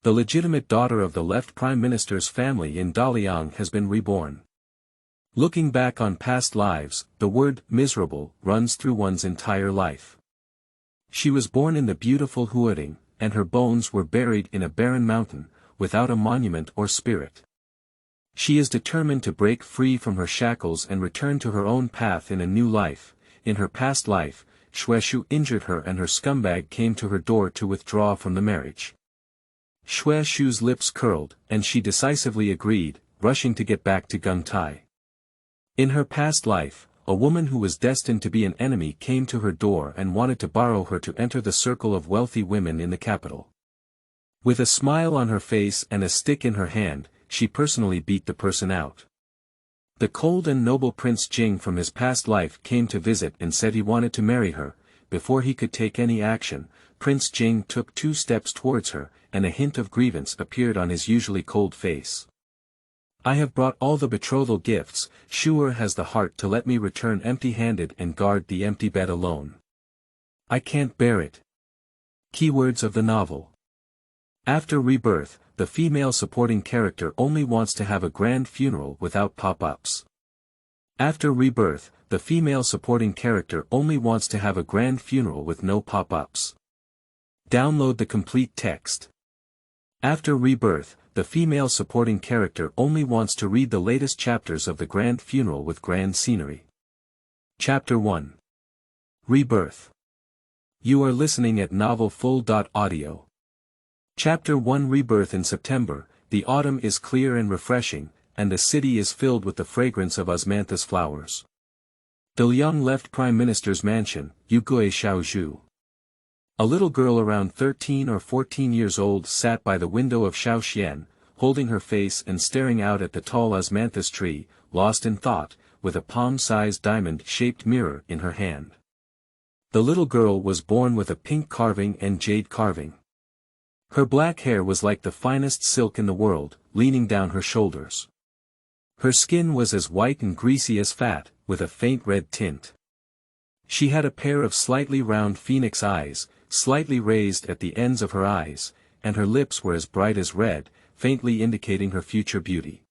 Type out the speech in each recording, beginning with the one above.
The legitimate daughter of the left prime minister's family in Daliang has been reborn. Looking back on past lives, the word miserable runs through one's entire life. She was born in the beautiful Huating, and her bones were buried in a barren mountain, without a monument or spirit. She is determined to break free from her shackles and return to her own path in a new life. In her past life, Xue Shu injured her and her scumbag came to her door to withdraw from the marriage. Xue Shu's lips curled, and she decisively agreed, rushing to get back to Geng Tai. In her past life, a woman who was destined to be an enemy came to her door and wanted to borrow her to enter the circle of wealthy women in the capital. With a smile on her face and a stick in her hand, she personally beat the person out. The cold and noble Prince Jing from his past life came to visit and said he wanted to marry her. Before he could take any action, Prince Jing took 2 steps towards her, and a hint of grievance appeared on his usually cold face. I have brought all the betrothal gifts. Xue has the heart to let me return empty-handed and guard the empty bed alone. I can't bear it. Keywords of the novel. After Rebirth, the female supporting character only wants to have a grand funeral without pop-ups. After Rebirth, the female supporting character only wants to have a grand funeral with no pop-ups. Download the complete text. After Rebirth, the female supporting character only wants to read the latest chapters of the grand funeral with grand scenery. Chapter 1. Rebirth. You are listening at novelfull.audio. Chapter 1 Rebirth. In September, the autumn is clear and refreshing, and the city is filled with the fragrance of osmanthus flowers. Daliang left Prime Minister's mansion, Yugui Xiaozhu. A little girl around 13 or 14 years old sat by the window of Xiaoxian, holding her face and staring out at the tall osmanthus tree, lost in thought, with a palm-sized diamond-shaped mirror in her hand. The little girl was born with a pink carving and jade carving. Her black hair was like the finest silk in the world, leaning down her shoulders. Her skin was as white and greasy as fat, with a faint red tint. She had a pair of slightly round phoenix eyes, slightly raised at the ends of her eyes, and her lips were as bright as red, faintly indicating her future beauty.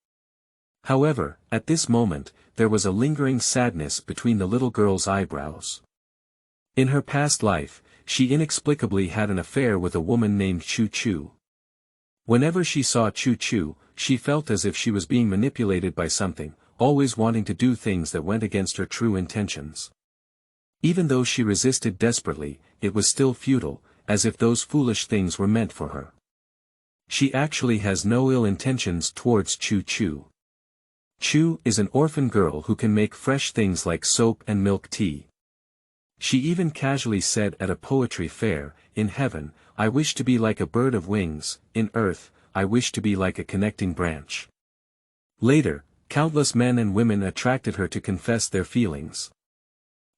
However, at this moment, there was a lingering sadness between the little girl's eyebrows. In her past life, she inexplicably had an affair with a woman named Xue Chu. Whenever she saw Xue Chu, she felt as if she was being manipulated by something, always wanting to do things that went against her true intentions. Even though she resisted desperately, it was still futile, as if those foolish things were meant for her. She actually has no ill intentions towards Xue Chu. Xue is an orphan girl who can make fresh things like soap and milk tea. She even casually said at a poetry fair, "In heaven, I wish to be like a bird of wings, in earth, I wish to be like a connecting branch." Later, countless men and women attracted her to confess their feelings.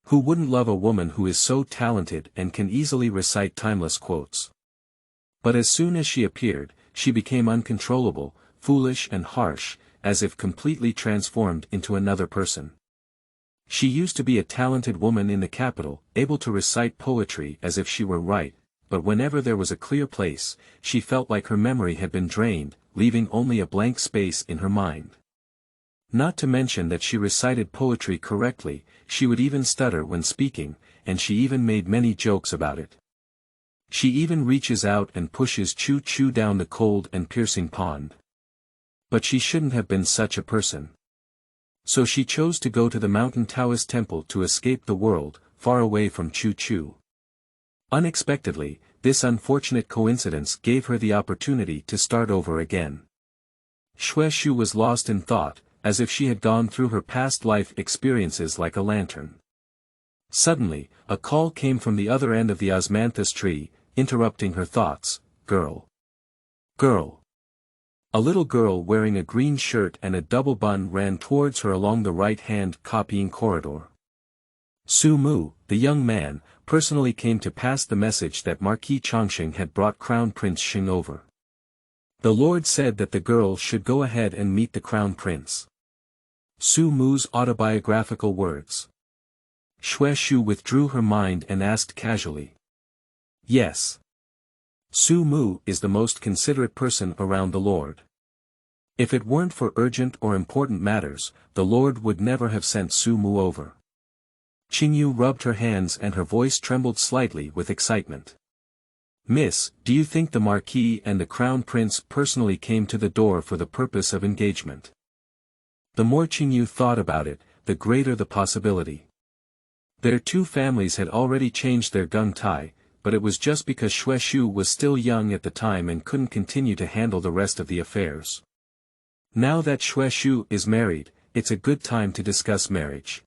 Who wouldn't love a woman who is so talented and can easily recite timeless quotes? But as soon as she appeared, she became uncontrollable, foolish and harsh, as if completely transformed into another person. She used to be a talented woman in the capital, able to recite poetry as if she were right, but whenever there was a clear place, she felt like her memory had been drained, leaving only a blank space in her mind. Not to mention that she recited poetry correctly, she would even stutter when speaking, and she even made many jokes about it. She even reaches out and pushes Xue Chu down the cold and piercing pond. But she shouldn't have been such a person. So she chose to go to the mountain Taoist temple to escape the world, far away from Xue Chu. Unexpectedly, this unfortunate coincidence gave her the opportunity to start over again. Xue Shu was lost in thought, as if she had gone through her past life experiences like a lantern. Suddenly, a call came from the other end of the osmanthus tree, interrupting her thoughts. "Girl! Girl!" A little girl wearing a green shirt and a double bun ran towards her along the right-hand copying corridor. Su Mu, the young man, personally came to pass the message that Marquis Chongqing had brought Crown Prince Xing over. The Lord said that the girl should go ahead and meet the Crown Prince. Su Mu's autobiographical words. Xue Shu withdrew her mind and asked casually. "Yes. Su Mu is the most considerate person around the Lord. If it weren't for urgent or important matters, the Lord would never have sent Su Mu over. Qingyu rubbed her hands and her voice trembled slightly with excitement. Miss, do you think the Marquis and the Crown Prince personally came to the door for the purpose of engagement? The more Qingyu thought about it, the greater the possibility. Their two families had already changed their Geng Tai, but it was just because Xue Shu was still young at the time and couldn't continue to handle the rest of the affairs. Now that Xue Shu is married, it's a good time to discuss marriage.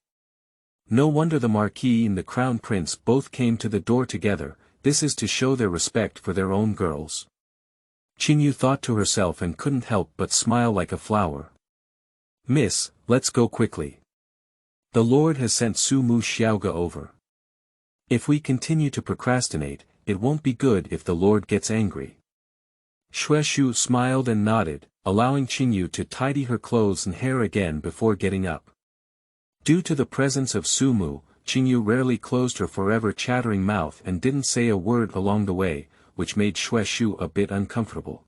No wonder the Marquis and the Crown Prince both came to the door together. This is to show their respect for their own girls. Qingyu thought to herself and couldn't help but smile like a flower. Miss, let's go quickly. The Lord has sent Su Mu Xiaoge over. If we continue to procrastinate, it won't be good if the Lord gets angry. Xue Shu smiled and nodded, allowing Qingyu to tidy her clothes and hair again before getting up. Due to the presence of Su Mu, Qingyu rarely closed her forever chattering mouth and didn't say a word along the way, which made Xue Shu a bit uncomfortable.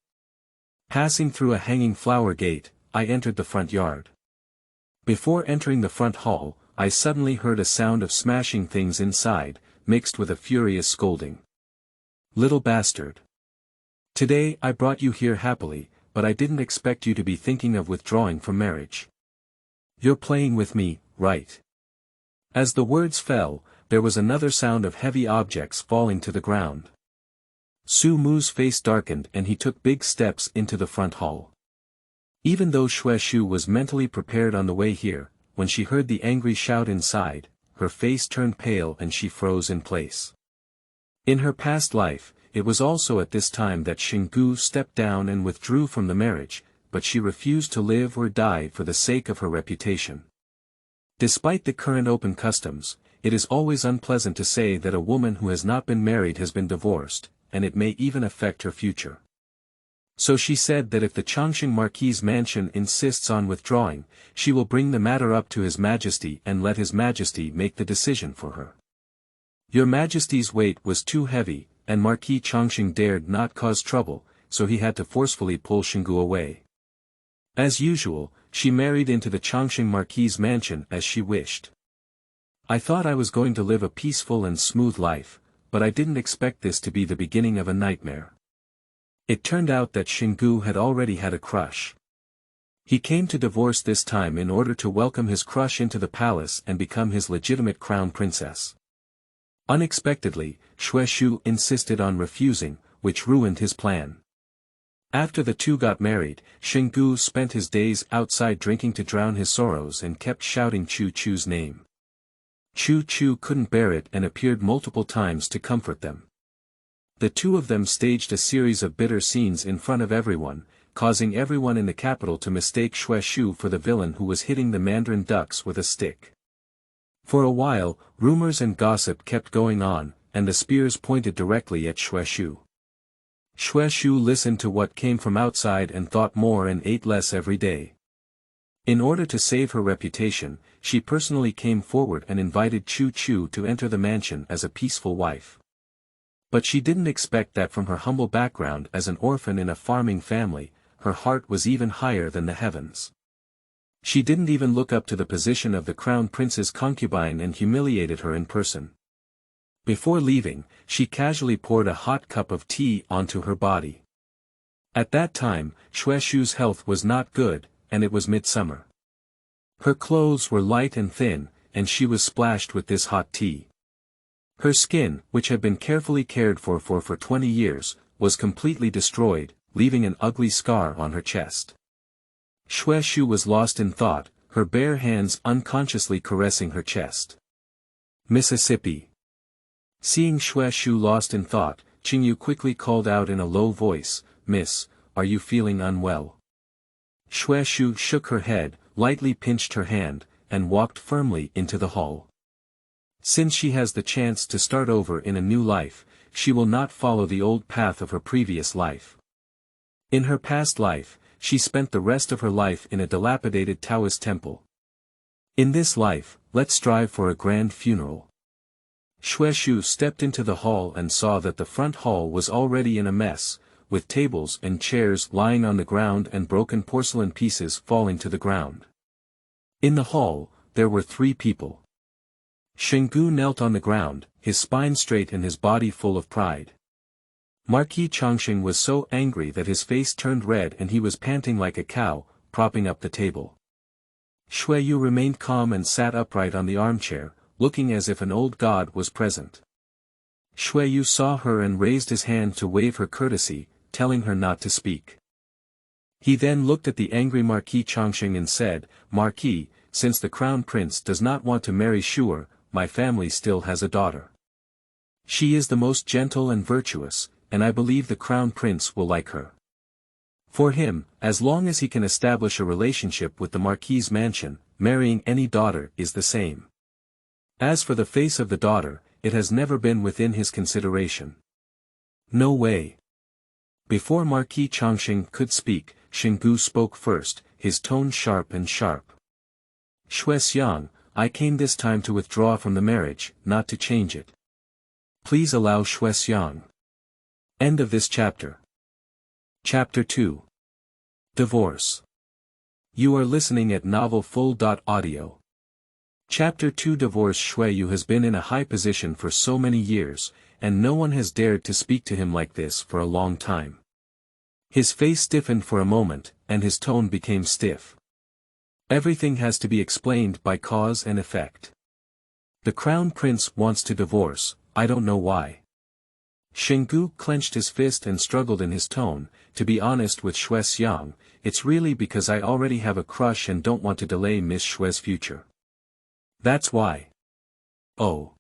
Passing through a hanging flower gate, I entered the front yard. Before entering the front hall, I suddenly heard a sound of smashing things inside, mixed with a furious scolding. Little bastard. Today I brought you here happily, but I didn't expect you to be thinking of withdrawing from marriage. You're playing with me, right? As the words fell, there was another sound of heavy objects falling to the ground. Su Mu's face darkened and he took big steps into the front hall. Even though Xue Shu was mentally prepared on the way here, when she heard the angry shout inside, her face turned pale and she froze in place. In her past life, it was also at this time that Xinggu stepped down and withdrew from the marriage, but she refused to live or die for the sake of her reputation. Despite the current open customs, it is always unpleasant to say that a woman who has not been married has been divorced, and it may even affect her future. So she said that if the Changxing Marquis' mansion insists on withdrawing, she will bring the matter up to His Majesty and let His Majesty make the decision for her. Your Majesty's weight was too heavy, and Marquis Changxing dared not cause trouble, so he had to forcefully pull Xinggu away. As usual, she married into the Changxing Marquis' mansion as she wished. I thought I was going to live a peaceful and smooth life, but I didn't expect this to be the beginning of a nightmare. It turned out that Xinggu had already had a crush. He came to divorce this time in order to welcome his crush into the palace and become his legitimate crown princess. Unexpectedly, Xue Shu insisted on refusing, which ruined his plan. After the two got married, Xinggu spent his days outside drinking to drown his sorrows and kept shouting Chu Chu's name. Chu Chu couldn't bear it and appeared multiple times to comfort them. The two of them staged a series of bitter scenes in front of everyone, causing everyone in the capital to mistake Xue Shu for the villain who was hitting the mandarin ducks with a stick. For a while, rumors and gossip kept going on, and the spears pointed directly at Xue Shu. Xue Shu listened to what came from outside and thought more and ate less every day. In order to save her reputation, she personally came forward and invited Chu Chu to enter the mansion as a peaceful wife. But she didn't expect that from her humble background as an orphan in a farming family, her heart was even higher than the heavens. She didn't even look up to the position of the crown prince's concubine and humiliated her in person. Before leaving, she casually poured a hot cup of tea onto her body. At that time, Xue Shu's health was not good, and it was midsummer. Her clothes were light and thin, and she was splashed with this hot tea. Her skin, which had been carefully cared for 20 years, was completely destroyed, leaving an ugly scar on her chest. Xue Shu was lost in thought, her bare hands unconsciously caressing her chest. Mississippi. Seeing Xue Shu lost in thought, Qingyu quickly called out in a low voice, "Miss, are you feeling unwell?" Xue Shu shook her head, lightly pinched her hand, and walked firmly into the hall. Since she has the chance to start over in a new life, she will not follow the old path of her previous life. In her past life, she spent the rest of her life in a dilapidated Taoist temple. In this life, let's strive for a grand funeral. Xue Shu stepped into the hall and saw that the front hall was already in a mess, with tables and chairs lying on the ground and broken porcelain pieces falling to the ground. In the hall, there were 3 people. Xinggu knelt on the ground, his spine straight and his body full of pride. Marquis Changxing was so angry that his face turned red and he was panting like a cow, propping up the table. Xue Yu remained calm and sat upright on the armchair, looking as if an old god was present. Xue Yu saw her and raised his hand to wave her courtesy, telling her not to speak. He then looked at the angry Marquis Changxing and said, "Marquis, since the crown prince does not want to marry Xue, my family still has a daughter. She is the most gentle and virtuous, and I believe the crown prince will like her. For him, as long as he can establish a relationship with the Marquis' mansion, marrying any daughter is the same. As for the face of the daughter, it has never been within his consideration." "No way." Before Marquis Changxing could speak, Xinggu spoke first, his tone sharp and sharp. "Xue Xiang, I came this time to withdraw from the marriage, not to change it. Please allow Xue Xiang." End of this chapter. Chapter 2. Divorce. You are listening at novelfull.audio. Chapter 2. Divorce. Xue Yu has been in a high position for so many years, and no one has dared to speak to him like this for a long time. His face stiffened for a moment, and his tone became stiff. Everything has to be explained by cause and effect. The crown prince wants to divorce, I don't know why. Xinggu clenched his fist and struggled in his tone. To be honest with Xue Xiang, it's really because I already have a crush and don't want to delay Miss Xue's future. That's why. Oh.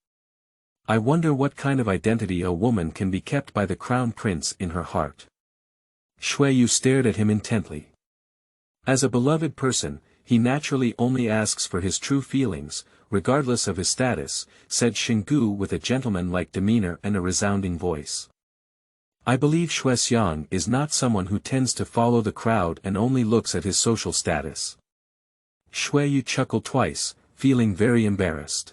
I wonder what kind of identity a woman can be kept by the crown prince in her heart. Xue Yu stared at him intently. As a beloved person, he naturally only asks for his true feelings, regardless of his status, said Xinggu with a gentleman-like demeanor and a resounding voice. I believe Xue Xiang is not someone who tends to follow the crowd and only looks at his social status. Xue Yu chuckled twice, feeling very embarrassed.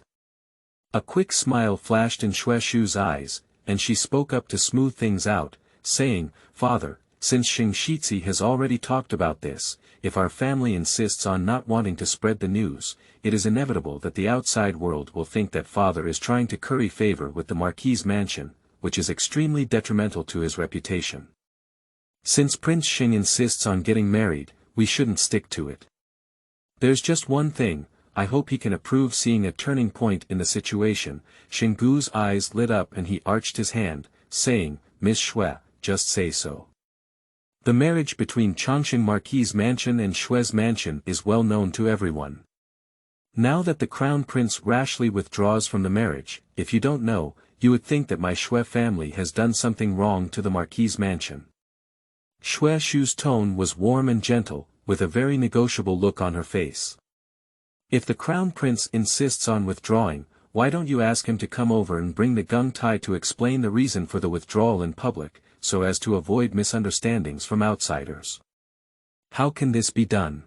A quick smile flashed in Xue Shu's eyes, and she spoke up to smooth things out, saying, "Father, since Xing Shizi has already talked about this, if our family insists on not wanting to spread the news, it is inevitable that the outside world will think that father is trying to curry favor with the Marquis' mansion, which is extremely detrimental to his reputation. Since Prince Xing insists on getting married, we shouldn't stick to it. There's just one thing, I hope he can approve seeing a turning point in the situation." Xinggu's eyes lit up and he arched his hand, saying, "Miss Xue, just say so." The marriage between Changxing Marquis' mansion and Xue's mansion is well known to everyone. Now that the crown prince rashly withdraws from the marriage, if you don't know, you would think that my Xue family has done something wrong to the Marquis' mansion. Xue Shu's tone was warm and gentle, with a very negotiable look on her face. If the crown prince insists on withdrawing, why don't you ask him to come over and bring the Geng Tai to explain the reason for the withdrawal in public, so as to avoid misunderstandings from outsiders? How can this be done?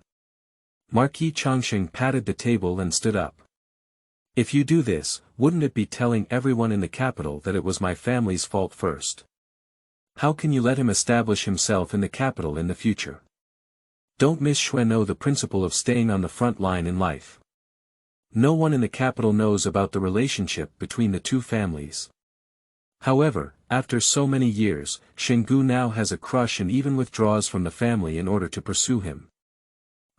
Marquis Changxing patted the table and stood up. If you do this, wouldn't it be telling everyone in the capital that it was my family's fault first? How can you let him establish himself in the capital in the future? Don't Miss Xue know the principle of staying on the front line in life? No one in the capital knows about the relationship between the two families. However, after so many years, Xinggu now has a crush and even withdraws from the family in order to pursue him.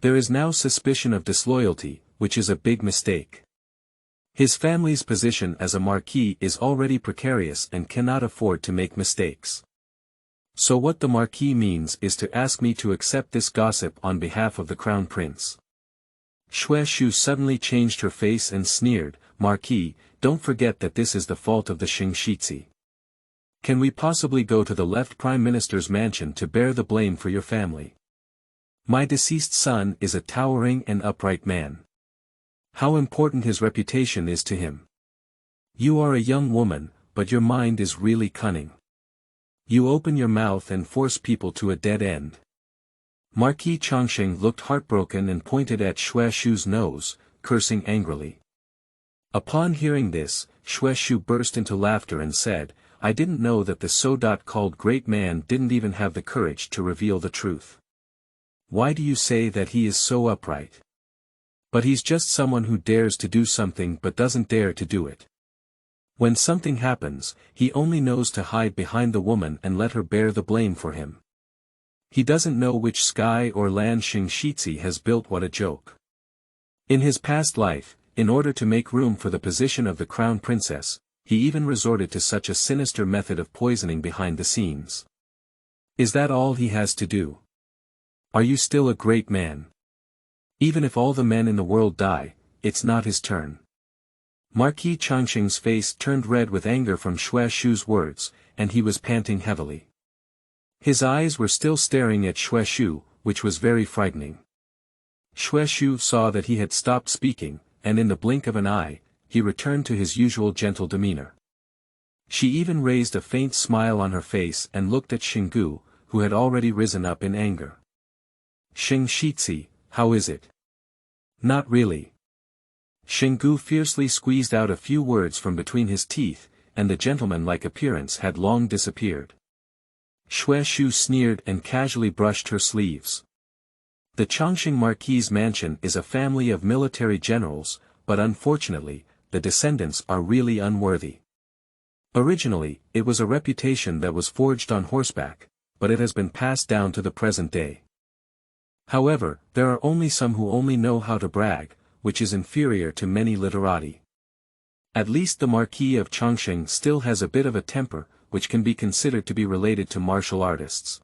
There is now suspicion of disloyalty, which is a big mistake. His family's position as a marquis is already precarious and cannot afford to make mistakes. So what the marquis means is to ask me to accept this gossip on behalf of the crown prince. Xue Shu suddenly changed her face and sneered, "Marquis, don't forget that this is the fault of the Xing Shizi. Can we possibly go to the left prime minister's mansion to bear the blame for your family? My deceased son is a towering and upright man. How important his reputation is to him. You are a young woman, but your mind is really cunning. You open your mouth and force people to a dead end." Marquis Changxing looked heartbroken and pointed at Xue Shu's nose, cursing angrily. Upon hearing this, Xue Shu burst into laughter and said, I didn't know that the so-called great man didn't even have the courage to reveal the truth. Why do you say that he is so upright? But he's just someone who dares to do something but doesn't dare to do it. When something happens, he only knows to hide behind the woman and let her bear the blame for him. He doesn't know which sky or land Xingxi has built. What a joke. In his past life, in order to make room for the position of the crown princess, he even resorted to such a sinister method of poisoning behind the scenes. Is that all he has to do? Are you still a great man? Even if all the men in the world die, it's not his turn. Marquis Changxing's face turned red with anger from Xue Shu's words, and he was panting heavily. His eyes were still staring at Xue Shu, which was very frightening. Xue Shu saw that he had stopped speaking, and in the blink of an eye, he returned to his usual gentle demeanor. She even raised a faint smile on her face and looked at Xinggu, who had already risen up in anger. Xingxi, how is it? Not really. Xinggu fiercely squeezed out a few words from between his teeth, and the gentleman-like appearance had long disappeared. Xue Shu sneered and casually brushed her sleeves. The Changxing Marquis mansion is a family of military generals, but unfortunately, the descendants are really unworthy. Originally, it was a reputation that was forged on horseback, but it has been passed down to the present day. However, there are only some who only know how to brag, which is inferior to many literati. At least the Marquis of Changxing still has a bit of a temper, which can be considered to be related to martial artists.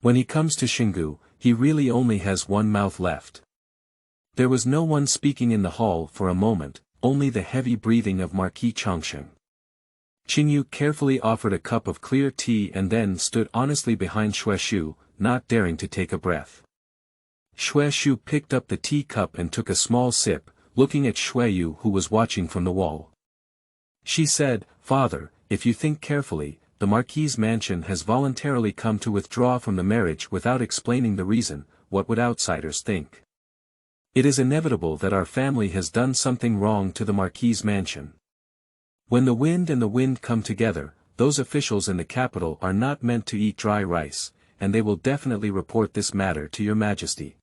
When he comes to Xinggu, he really only has one mouth left. There was no one speaking in the hall for a moment, only the heavy breathing of Marquis Changxing. Qingyu carefully offered a cup of clear tea and then stood honestly behind Xue Shu, not daring to take a breath. Xue Shu picked up the teacup and took a small sip, looking at Xue Yu who was watching from the wall. She said, Father, if you think carefully, the Marquis' mansion has voluntarily come to withdraw from the marriage without explaining the reason. What would outsiders think? It is inevitable that our family has done something wrong to the Marquis' mansion. When the wind and the wind come together, those officials in the capital are not meant to eat dry rice, and they will definitely report this matter to your majesty.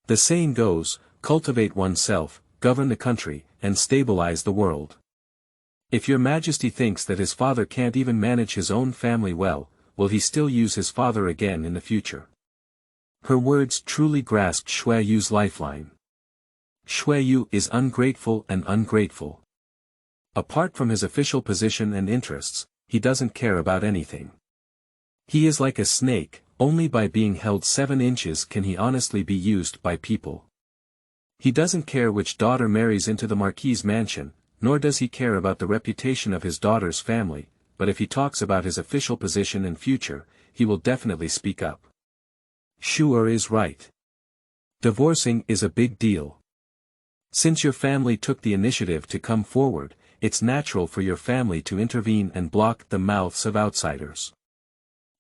The saying goes, cultivate oneself, govern the country, and stabilize the world. If your majesty thinks that his father can't even manage his own family well, will he still use his father again in the future? Her words truly grasped Xue Yu's lifeline. Xue Yu is ungrateful and ungrateful. Apart from his official position and interests, he doesn't care about anything. He is like a snake, only by being held 7 inches can he honestly be used by people. He doesn't care which daughter marries into the Marquis' mansion, nor does he care about the reputation of his daughter's family, but if he talks about his official position and future, he will definitely speak up. Xue is right. Divorcing is a big deal. Since your family took the initiative to come forward, it's natural for your family to intervene and block the mouths of outsiders.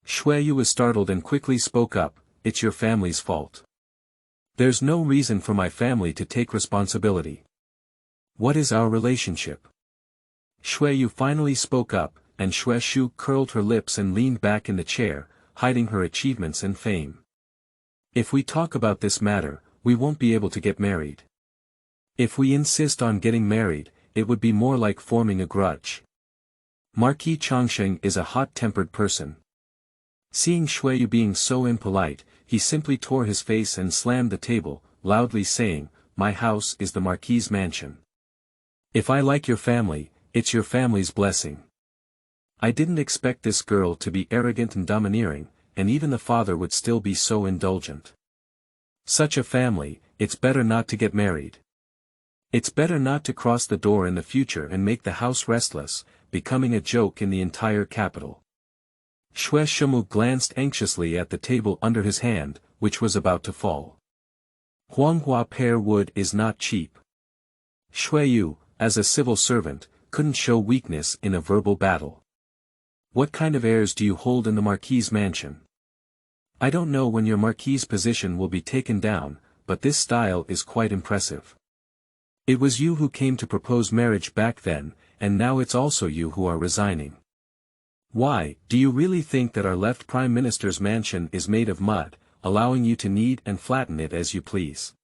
Xue Yu was startled and quickly spoke up, it's your family's fault. There's no reason for my family to take responsibility. What is our relationship? Xue Yu finally spoke up, and Xue Shu curled her lips and leaned back in the chair, hiding her achievements and fame. If we talk about this matter, we won't be able to get married. If we insist on getting married, it would be more like forming a grudge. Marquis Changxing is a hot-tempered person. Seeing Xue Yu being so impolite, he simply tore his face and slammed the table, loudly saying, my house is the Marquis' mansion. If I like your family, it's your family's blessing. I didn't expect this girl to be arrogant and domineering, and even the father would still be so indulgent. Such a family, it's better not to get married. It's better not to cross the door in the future and make the house restless, becoming a joke in the entire capital. Xue Shu glanced anxiously at the table under his hand, which was about to fall. Huanghua pear wood is not cheap. Xue Yu, as a civil servant, couldn't show weakness in a verbal battle. What kind of heirs do you hold in the Marquis' mansion? I don't know when your Marquis' position will be taken down, but this style is quite impressive. It was you who came to propose marriage back then, and now it's also you who are resigning. Why, do you really think that our left Prime Minister's mansion is made of mud, allowing you to knead and flatten it as you please?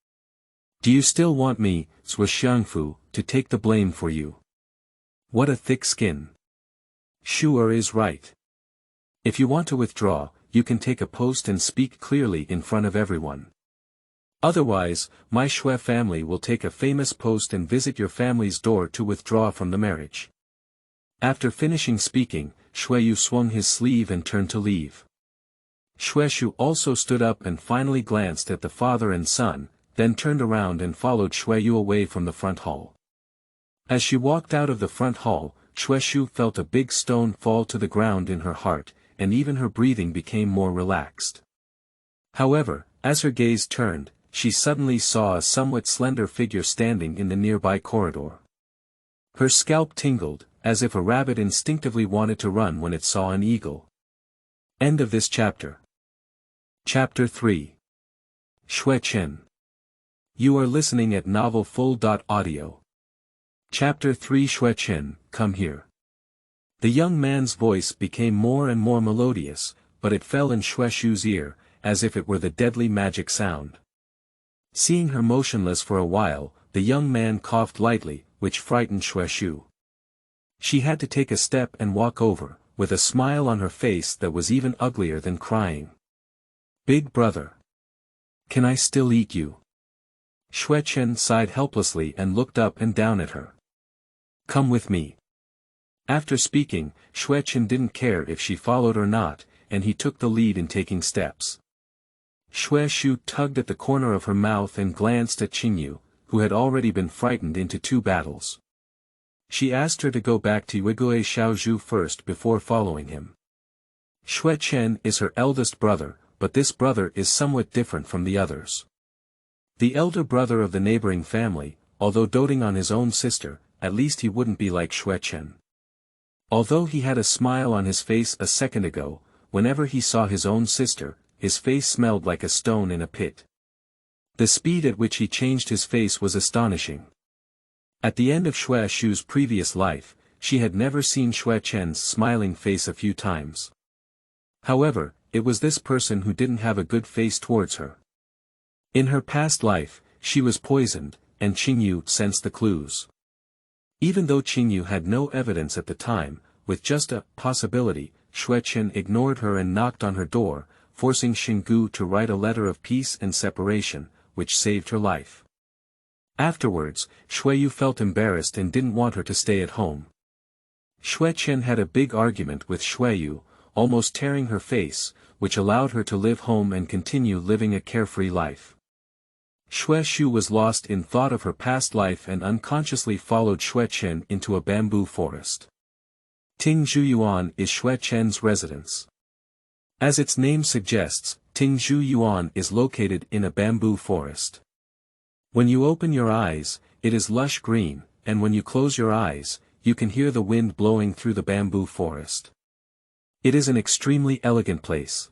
Do you still want me, Xue Xiangfu, to take the blame for you? What a thick skin. Shu is right. If you want to withdraw, you can take a post and speak clearly in front of everyone. Otherwise, my Xue family will take a famous post and visit your family's door to withdraw from the marriage. After finishing speaking, Xue Yu swung his sleeve and turned to leave. Xue Shu also stood up and finally glanced at the father and son, then turned around and followed Xue Yu away from the front hall. As she walked out of the front hall, Xue Shu felt a big stone fall to the ground in her heart, and even her breathing became more relaxed. However, as her gaze turned, she suddenly saw a somewhat slender figure standing in the nearby corridor. Her scalp tingled, as if a rabbit instinctively wanted to run when it saw an eagle. End of this chapter. Chapter 3. Xue Chen. You are listening at novelfull.audio. Chapter 3. Xue Chen, come here. The young man's voice became more and more melodious, but it fell in Xue Shu's ear, as if it were the deadly magic sound. Seeing her motionless for a while, the young man coughed lightly, which frightened Xue Shu. She had to take a step and walk over, with a smile on her face that was even uglier than crying. Big brother. Can I still eat you? Xue Chen sighed helplessly and looked up and down at her. Come with me. After speaking, Xue Chen didn't care if she followed or not, and he took the lead in taking steps. Xue Shu tugged at the corner of her mouth and glanced at Qingyu, who had already been frightened into 2 battles. She asked her to go back to Yuegui Xiaozhu first before following him. Xue Chen is her eldest brother, but this brother is somewhat different from the others. The elder brother of the neighboring family, although doting on his own sister, at least he wouldn't be like Xue Chen. Although he had a smile on his face a second ago, whenever he saw his own sister, his face smelled like a stone in a pit. The speed at which he changed his face was astonishing. At the end of Xue Shu's previous life, she had never seen Xue Chen's smiling face a few times. However, it was this person who didn't have a good face towards her. In her past life, she was poisoned, and Qingyu sensed the clues. Even though Qingyu had no evidence at the time, with just a possibility, Xue Chen ignored her and knocked on her door, forcing Xinggu to write a letter of peace and separation, which saved her life. Afterwards, Xue Yu felt embarrassed and didn't want her to stay at home. Xue Chen had a big argument with Xue Yu, almost tearing her face, which allowed her to live home and continue living a carefree life. Xue Shu was lost in thought of her past life and unconsciously followed Xue Chen into a bamboo forest. Tingzhu Yuan is Xue Chen's residence. As its name suggests, Tingzhu Yuan is located in a bamboo forest. When you open your eyes, it is lush green, and when you close your eyes, you can hear the wind blowing through the bamboo forest. It is an extremely elegant place.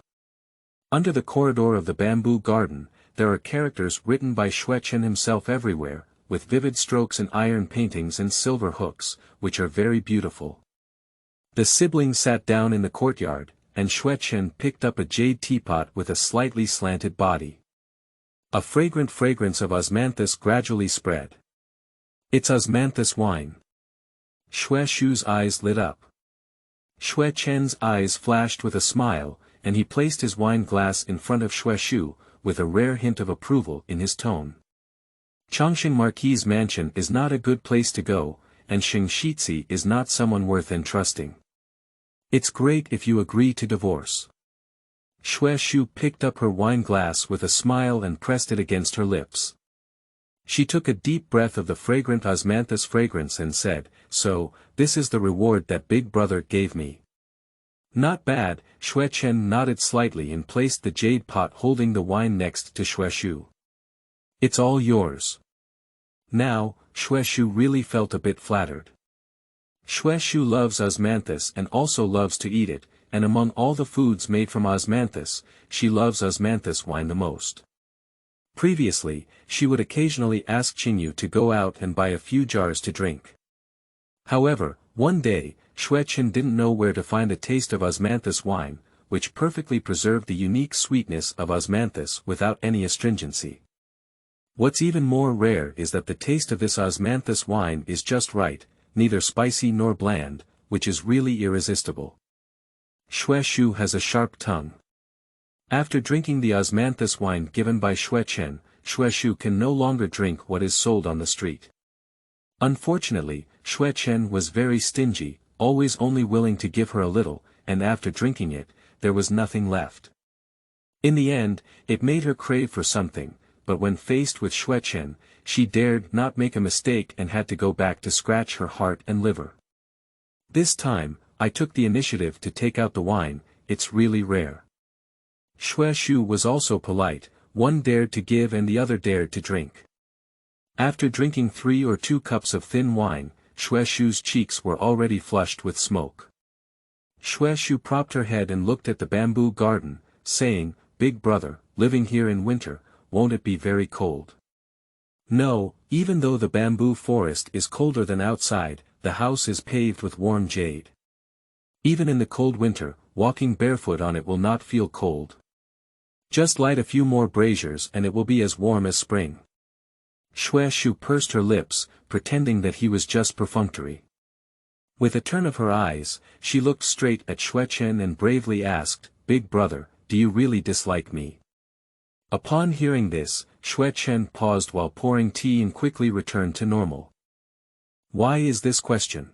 Under the corridor of the bamboo garden, there are characters written by Xue Chen himself everywhere, with vivid strokes and iron paintings and silver hooks, which are very beautiful. The siblings sat down in the courtyard, and Xue Chen picked up a jade teapot with a slightly slanted body. A fragrant fragrance of osmanthus gradually spread. It's osmanthus wine. Xue Shu's eyes lit up. Xue Chen's eyes flashed with a smile, and he placed his wine glass in front of Xue Shu, with a rare hint of approval in his tone. Chongqing Marquis' mansion is not a good place to go, and Xing Shizi is not someone worth entrusting. It's great if you agree to divorce. Xue Shu picked up her wine glass with a smile and pressed it against her lips. She took a deep breath of the fragrant osmanthus fragrance and said, "So, this is the reward that Big Brother gave me." "Not bad," Xue Chen nodded slightly and placed the jade pot holding the wine next to Xue Shu. "It's all yours." Now, Xue Shu really felt a bit flattered. Xue Shu loves osmanthus and also loves to eat it, and among all the foods made from osmanthus, she loves osmanthus wine the most. Previously, she would occasionally ask Qinyu to go out and buy a few jars to drink. However, one day, Xue Chen didn't know where to find a taste of osmanthus wine, which perfectly preserved the unique sweetness of osmanthus without any astringency. What's even more rare is that the taste of this osmanthus wine is just right, neither spicy nor bland, which is really irresistible. Xue Shu has a sharp tongue. After drinking the osmanthus wine given by Xue Chen, Xue Shu can no longer drink what is sold on the street. Unfortunately, Xue Chen was very stingy, always only willing to give her a little, and after drinking it, there was nothing left. In the end, it made her crave for something, but when faced with Xue Chen, she dared not make a mistake and had to go back to scratch her heart and liver. This time, I took the initiative to take out the wine, it's really rare. Xue Shu was also polite, one dared to give and the other dared to drink. After drinking 3 or 2 cups of thin wine, Xue Shu's cheeks were already flushed with smoke. Xue Shu propped her head and looked at the bamboo garden, saying, "Big brother, living here in winter, won't it be very cold?" No, even though the bamboo forest is colder than outside, the house is paved with warm jade. Even in the cold winter, walking barefoot on it will not feel cold. Just light a few more braziers and it will be as warm as spring. Xue Shu pursed her lips, pretending that he was just perfunctory. With a turn of her eyes, she looked straight at Xue Chen and bravely asked, "Big brother, do you really dislike me?" Upon hearing this, Xue Chen paused while pouring tea and quickly returned to normal. "Why is this question?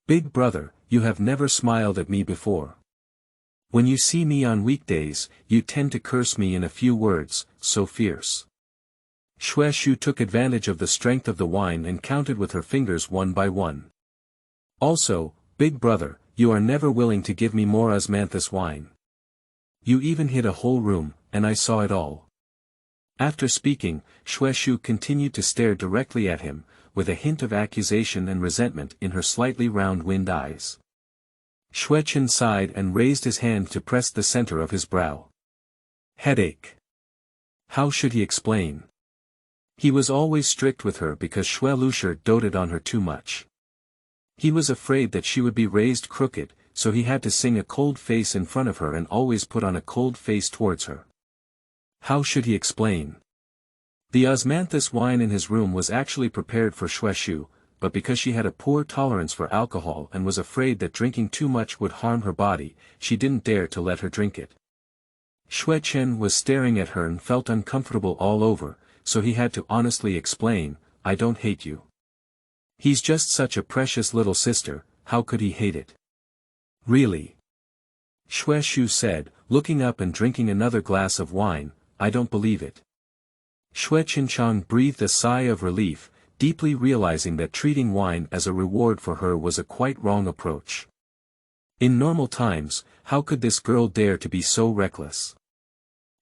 Big brother, you have never smiled at me before. When you see me on weekdays, you tend to curse me in a few words, so fierce." Xue Shu took advantage of the strength of the wine and counted with her fingers one by one. "Also, big brother, you are never willing to give me more osmanthus wine. You even hid a whole room, and I saw it all." After speaking, Xue Shu continued to stare directly at him, with a hint of accusation and resentment in her slightly round-wind eyes. Xue Chen sighed and raised his hand to press the center of his brow. Headache. How should he explain? He was always strict with her because Xue Lusher doted on her too much. He was afraid that she would be raised crooked, so he had to sing a cold face in front of her and always put on a cold face towards her. How should he explain? The osmanthus wine in his room was actually prepared for Xue Shu, but because she had a poor tolerance for alcohol and was afraid that drinking too much would harm her body, she didn't dare to let her drink it. Xue Chen was staring at her and felt uncomfortable all over, so he had to honestly explain, "I don't hate you. He's just such a precious little sister, how could he hate it?" "Really?" Xue Shu said, looking up and drinking another glass of wine, "I don't believe it." Xue Qinchang breathed a sigh of relief, deeply realizing that treating wine as a reward for her was a quite wrong approach. In normal times, how could this girl dare to be so reckless?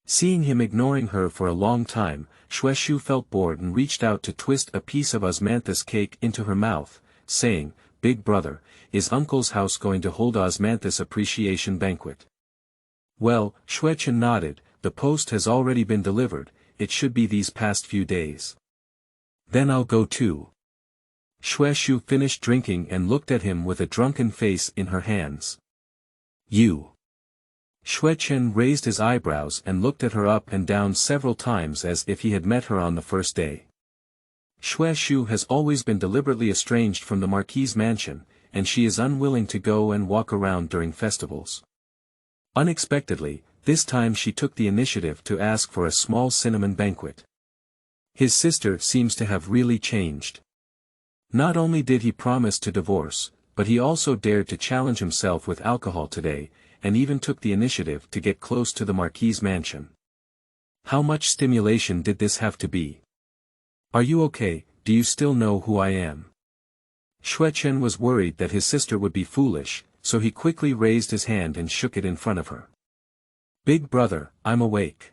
Seeing him ignoring her for a long time, Xue Shu felt bored and reached out to twist a piece of osmanthus cake into her mouth, saying, "Big brother, is Uncle's house going to hold osmanthus appreciation banquet?" "Well," Xue Chen nodded, "the post has already been delivered, it should be these past few days." "Then I'll go too." Xue Shu finished drinking and looked at him with a drunken face in her hands. "You." Xue Chen raised his eyebrows and looked at her up and down several times as if he had met her on the first day. Xue Shu has always been deliberately estranged from the Marquis' mansion, and she is unwilling to go and walk around during festivals. Unexpectedly, this time she took the initiative to ask for a small cinnamon banquet. His sister seems to have really changed. Not only did he promise to divorce, but he also dared to challenge himself with alcohol today, and even took the initiative to get close to the Marquis' mansion. How much stimulation did this have to be? "Are you okay? Do you still know who I am?" Xue Chen was worried that his sister would be foolish, so he quickly raised his hand and shook it in front of her. "Big brother, I'm awake."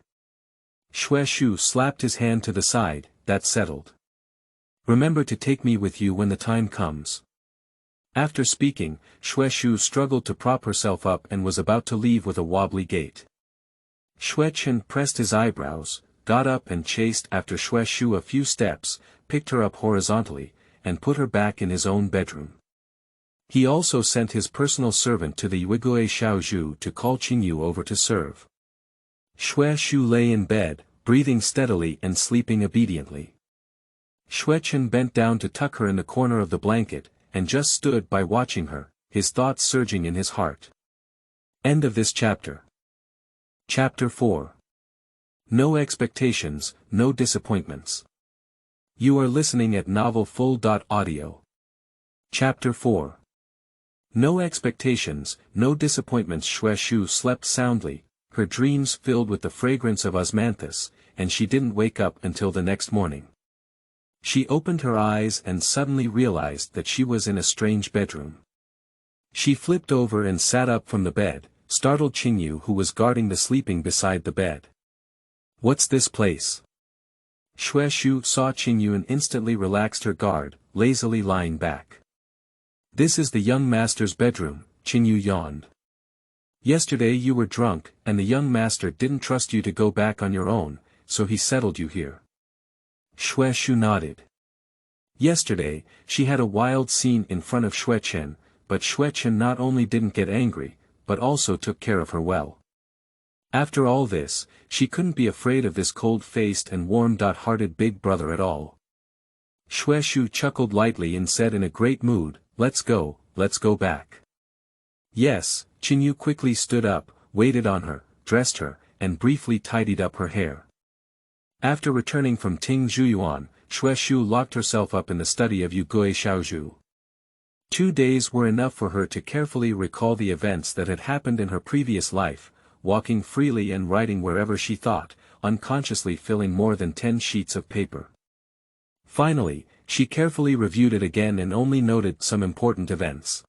Xue Shu slapped his hand to the side, "That's settled. Remember to take me with you when the time comes." After speaking, Xue Shu struggled to prop herself up and was about to leave with a wobbly gait. Xue Chen pressed his eyebrows, got up and chased after Xue Shu a few steps, picked her up horizontally, and put her back in his own bedroom. He also sent his personal servant to the Yue Xiaozhu to call Qingyu over to serve. Xue Shu lay in bed, breathing steadily and sleeping obediently. Xue Chen bent down to tuck her in the corner of the blanket, and just stood by watching her, his thoughts surging in his heart. End of this chapter. Chapter 4. No expectations, no disappointments. You are listening at novelfull.audio. Chapter 4. No expectations, no disappointments. Xue Shu slept soundly, her dreams filled with the fragrance of osmanthus, and she didn't wake up until the next morning. She opened her eyes and suddenly realized that she was in a strange bedroom. She flipped over and sat up from the bed, startled Qingyu, who was guarding the sleeping beside the bed. "What's this place?" Xue Shu saw Qingyu and instantly relaxed her guard, lazily lying back. "This is the young master's bedroom," Qingyu yawned. "Yesterday you were drunk, and the young master didn't trust you to go back on your own, so he settled you here." Xue Shu nodded. Yesterday, she had a wild scene in front of Xue Chen, but Xue Chen not only didn't get angry, but also took care of her well. After all this, she couldn't be afraid of this cold-faced and warm-hearted big brother at all. Xue Shu chuckled lightly and said in a great mood, let's go back." "Yes." Qingyu quickly stood up, waited on her, dressed her, and briefly tidied up her hair. After returning from Ting Zhuyuan, Xue Shu locked herself up in the study of Yue Xiaozhu. 2 days were enough for her to carefully recall the events that had happened in her previous life, walking freely and writing wherever she thought, unconsciously filling more than 10 sheets of paper. Finally, she carefully reviewed it again and only noted some important events.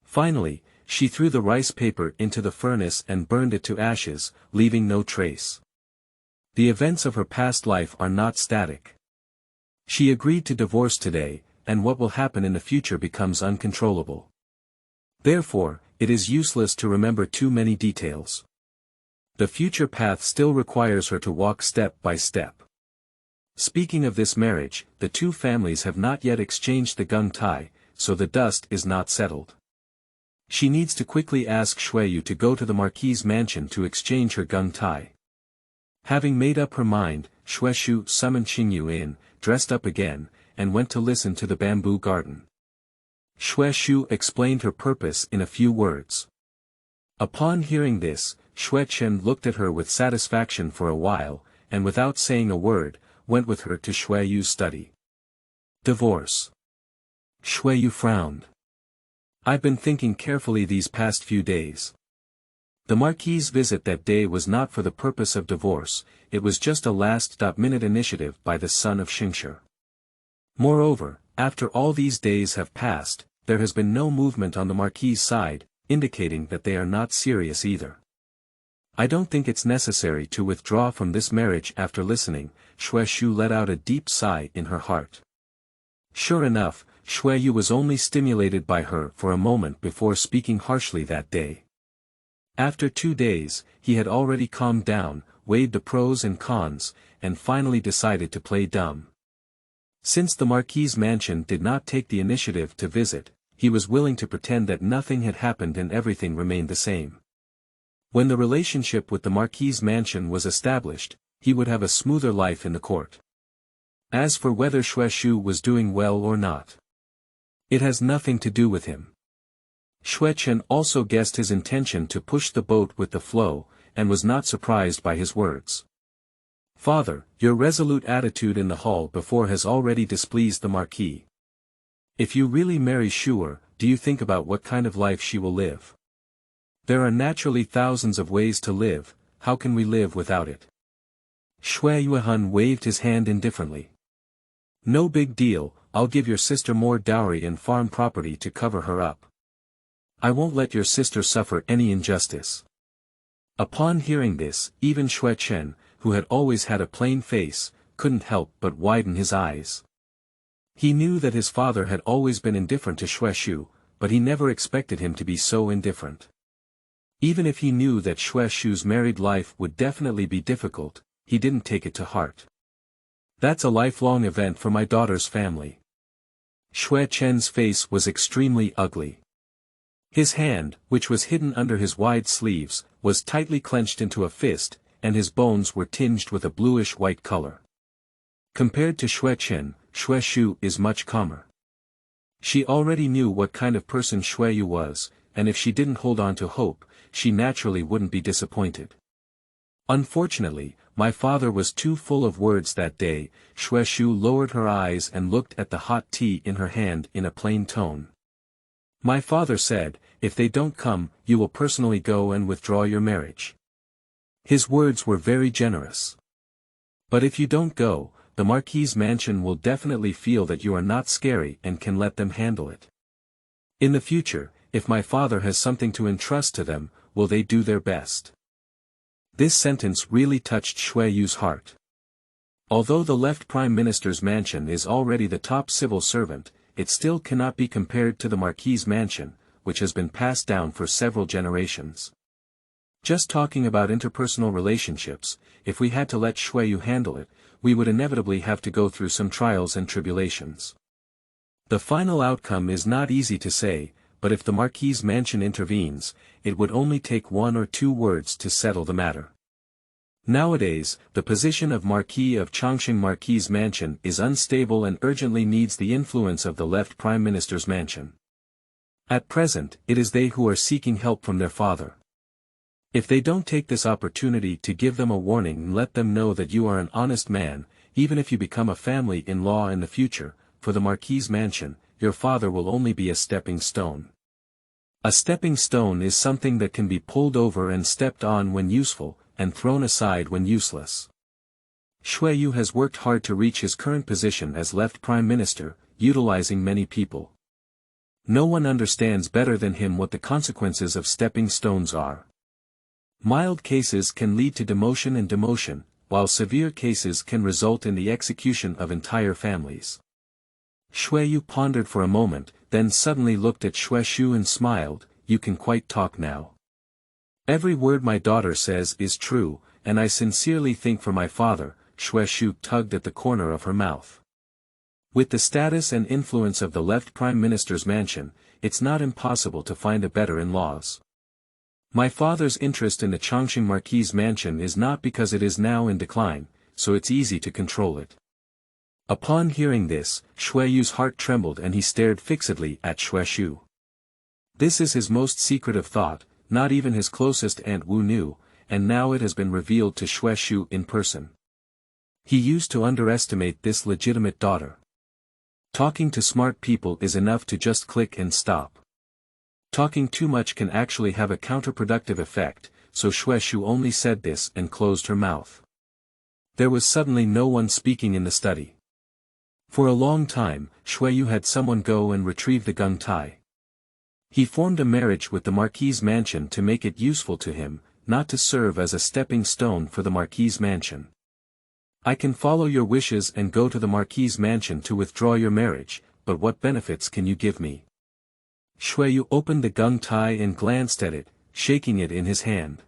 Finally, she threw the rice paper into the furnace and burned it to ashes, leaving no trace. The events of her past life are not static. She agreed to divorce today, and what will happen in the future becomes uncontrollable. Therefore, it is useless to remember too many details. The future path still requires her to walk step by step. Speaking of this marriage, the two families have not yet exchanged the Geng Tai, so the dust is not settled. She needs to quickly ask Xue Yu to go to the Marquis' mansion to exchange her Geng Tai. Having made up her mind, Xue Shu summoned Qingyu in, dressed up again, and went to listen to the bamboo garden. Xue Shu explained her purpose in a few words. Upon hearing this, Xue Chen looked at her with satisfaction for a while, and without saying a word, went with her to Xue Yu's study. Divorce. Xue Yu frowned. "I've been thinking carefully these past few days. The Marquis' visit that day was not for the purpose of divorce, it was just a last-minute initiative by the son of Xingshi. Moreover, after all these days have passed, there has been no movement on the Marquis' side, indicating that they are not serious either. I don't think it's necessary to withdraw from this marriage." After listening, Xue Shu let out a deep sigh in her heart. Sure enough, Xue Yu was only stimulated by her for a moment before speaking harshly that day. After 2 days, he had already calmed down, weighed the pros and cons, and finally decided to play dumb. Since the Marquis' mansion did not take the initiative to visit, he was willing to pretend that nothing had happened and everything remained the same. When the relationship with the Marquis' mansion was established, he would have a smoother life in the court. As for whether Xue Shu was doing well or not, it has nothing to do with him. Xue Chen also guessed his intention to push the boat with the flow, and was not surprised by his words. "Father, your resolute attitude in the hall before has already displeased the Marquis. If you really marry Xue, do you think about what kind of life she will live? There are naturally thousands of ways to live, how can we live without it?" Xue Yuehun waved his hand indifferently. "No big deal, I'll give your sister more dowry and farm property to cover her up. I won't let your sister suffer any injustice." Upon hearing this, even Xue Chen, who had always had a plain face, couldn't help but widen his eyes. He knew that his father had always been indifferent to Xue Shu, but he never expected him to be so indifferent. Even if he knew that Xue Shu's married life would definitely be difficult, he didn't take it to heart. That's a lifelong event for my daughter's family. Xue Chen's face was extremely ugly. His hand, which was hidden under his wide sleeves, was tightly clenched into a fist, and his bones were tinged with a bluish-white color. Compared to Xue Chen, Xue Shu is much calmer. She already knew what kind of person Xue Yu was, and if she didn't hold on to hope, she naturally wouldn't be disappointed. Unfortunately, my father was too full of words that day. Xue Shu lowered her eyes and looked at the hot tea in her hand in a plain tone. My father said, if they don't come, you will personally go and withdraw your marriage. His words were very generous. But if you don't go, the Marquis' mansion will definitely feel that you are not scary and can let them handle it. In the future, if my father has something to entrust to them, will they do their best? This sentence really touched Xue Yu's heart. Although the left Prime Minister's mansion is already the top civil servant, it still cannot be compared to the Marquis' mansion, which has been passed down for several generations. Just talking about interpersonal relationships, if we had to let Xue Yu handle it, we would inevitably have to go through some trials and tribulations. The final outcome is not easy to say, but if the Marquis' mansion intervenes, it would only take 1 or 2 words to settle the matter. Nowadays, the position of Marquis of Chongqing Marquis' mansion is unstable and urgently needs the influence of the left Prime Minister's mansion. At present, it is they who are seeking help from their father. If they don't take this opportunity to give them a warning and let them know that you are an honest man, even if you become a family-in-law in the future, for the Marquis' mansion, your father will only be a stepping stone. A stepping stone is something that can be pulled over and stepped on when useful, and thrown aside when useless. Xue Yu has worked hard to reach his current position as left Prime Minister, utilizing many people. No one understands better than him what the consequences of stepping stones are. Mild cases can lead to demotion and demotion, while severe cases can result in the execution of entire families. Xue Yu pondered for a moment, then suddenly looked at Xue Shu and smiled. You can quite talk now. Every word my daughter says is true, and I sincerely think for my father. Xue Shu tugged at the corner of her mouth. With the status and influence of the left Prime Minister's mansion, it's not impossible to find a better in-laws. My father's interest in the Chongqing Marquis' mansion is not because it is now in decline, so it's easy to control it. Upon hearing this, Xue Yu's heart trembled and he stared fixedly at Xue Shu. This is his most secretive thought, not even his closest aunt Wu knew, and now it has been revealed to Xue Shu in person. He used to underestimate this legitimate daughter. Talking to smart people is enough to just click and stop. Talking too much can actually have a counterproductive effect, so Xue Shu only said this and closed her mouth. There was suddenly no one speaking in the study. For a long time, Xue Yu had someone go and retrieve the Geng Tai. He formed a marriage with the Marquis' mansion to make it useful to him, not to serve as a stepping stone for the Marquis' mansion. I can follow your wishes and go to the Marquis' mansion to withdraw your marriage, but what benefits can you give me? Xue Yu opened the Geng Tai and glanced at it, shaking it in his hand.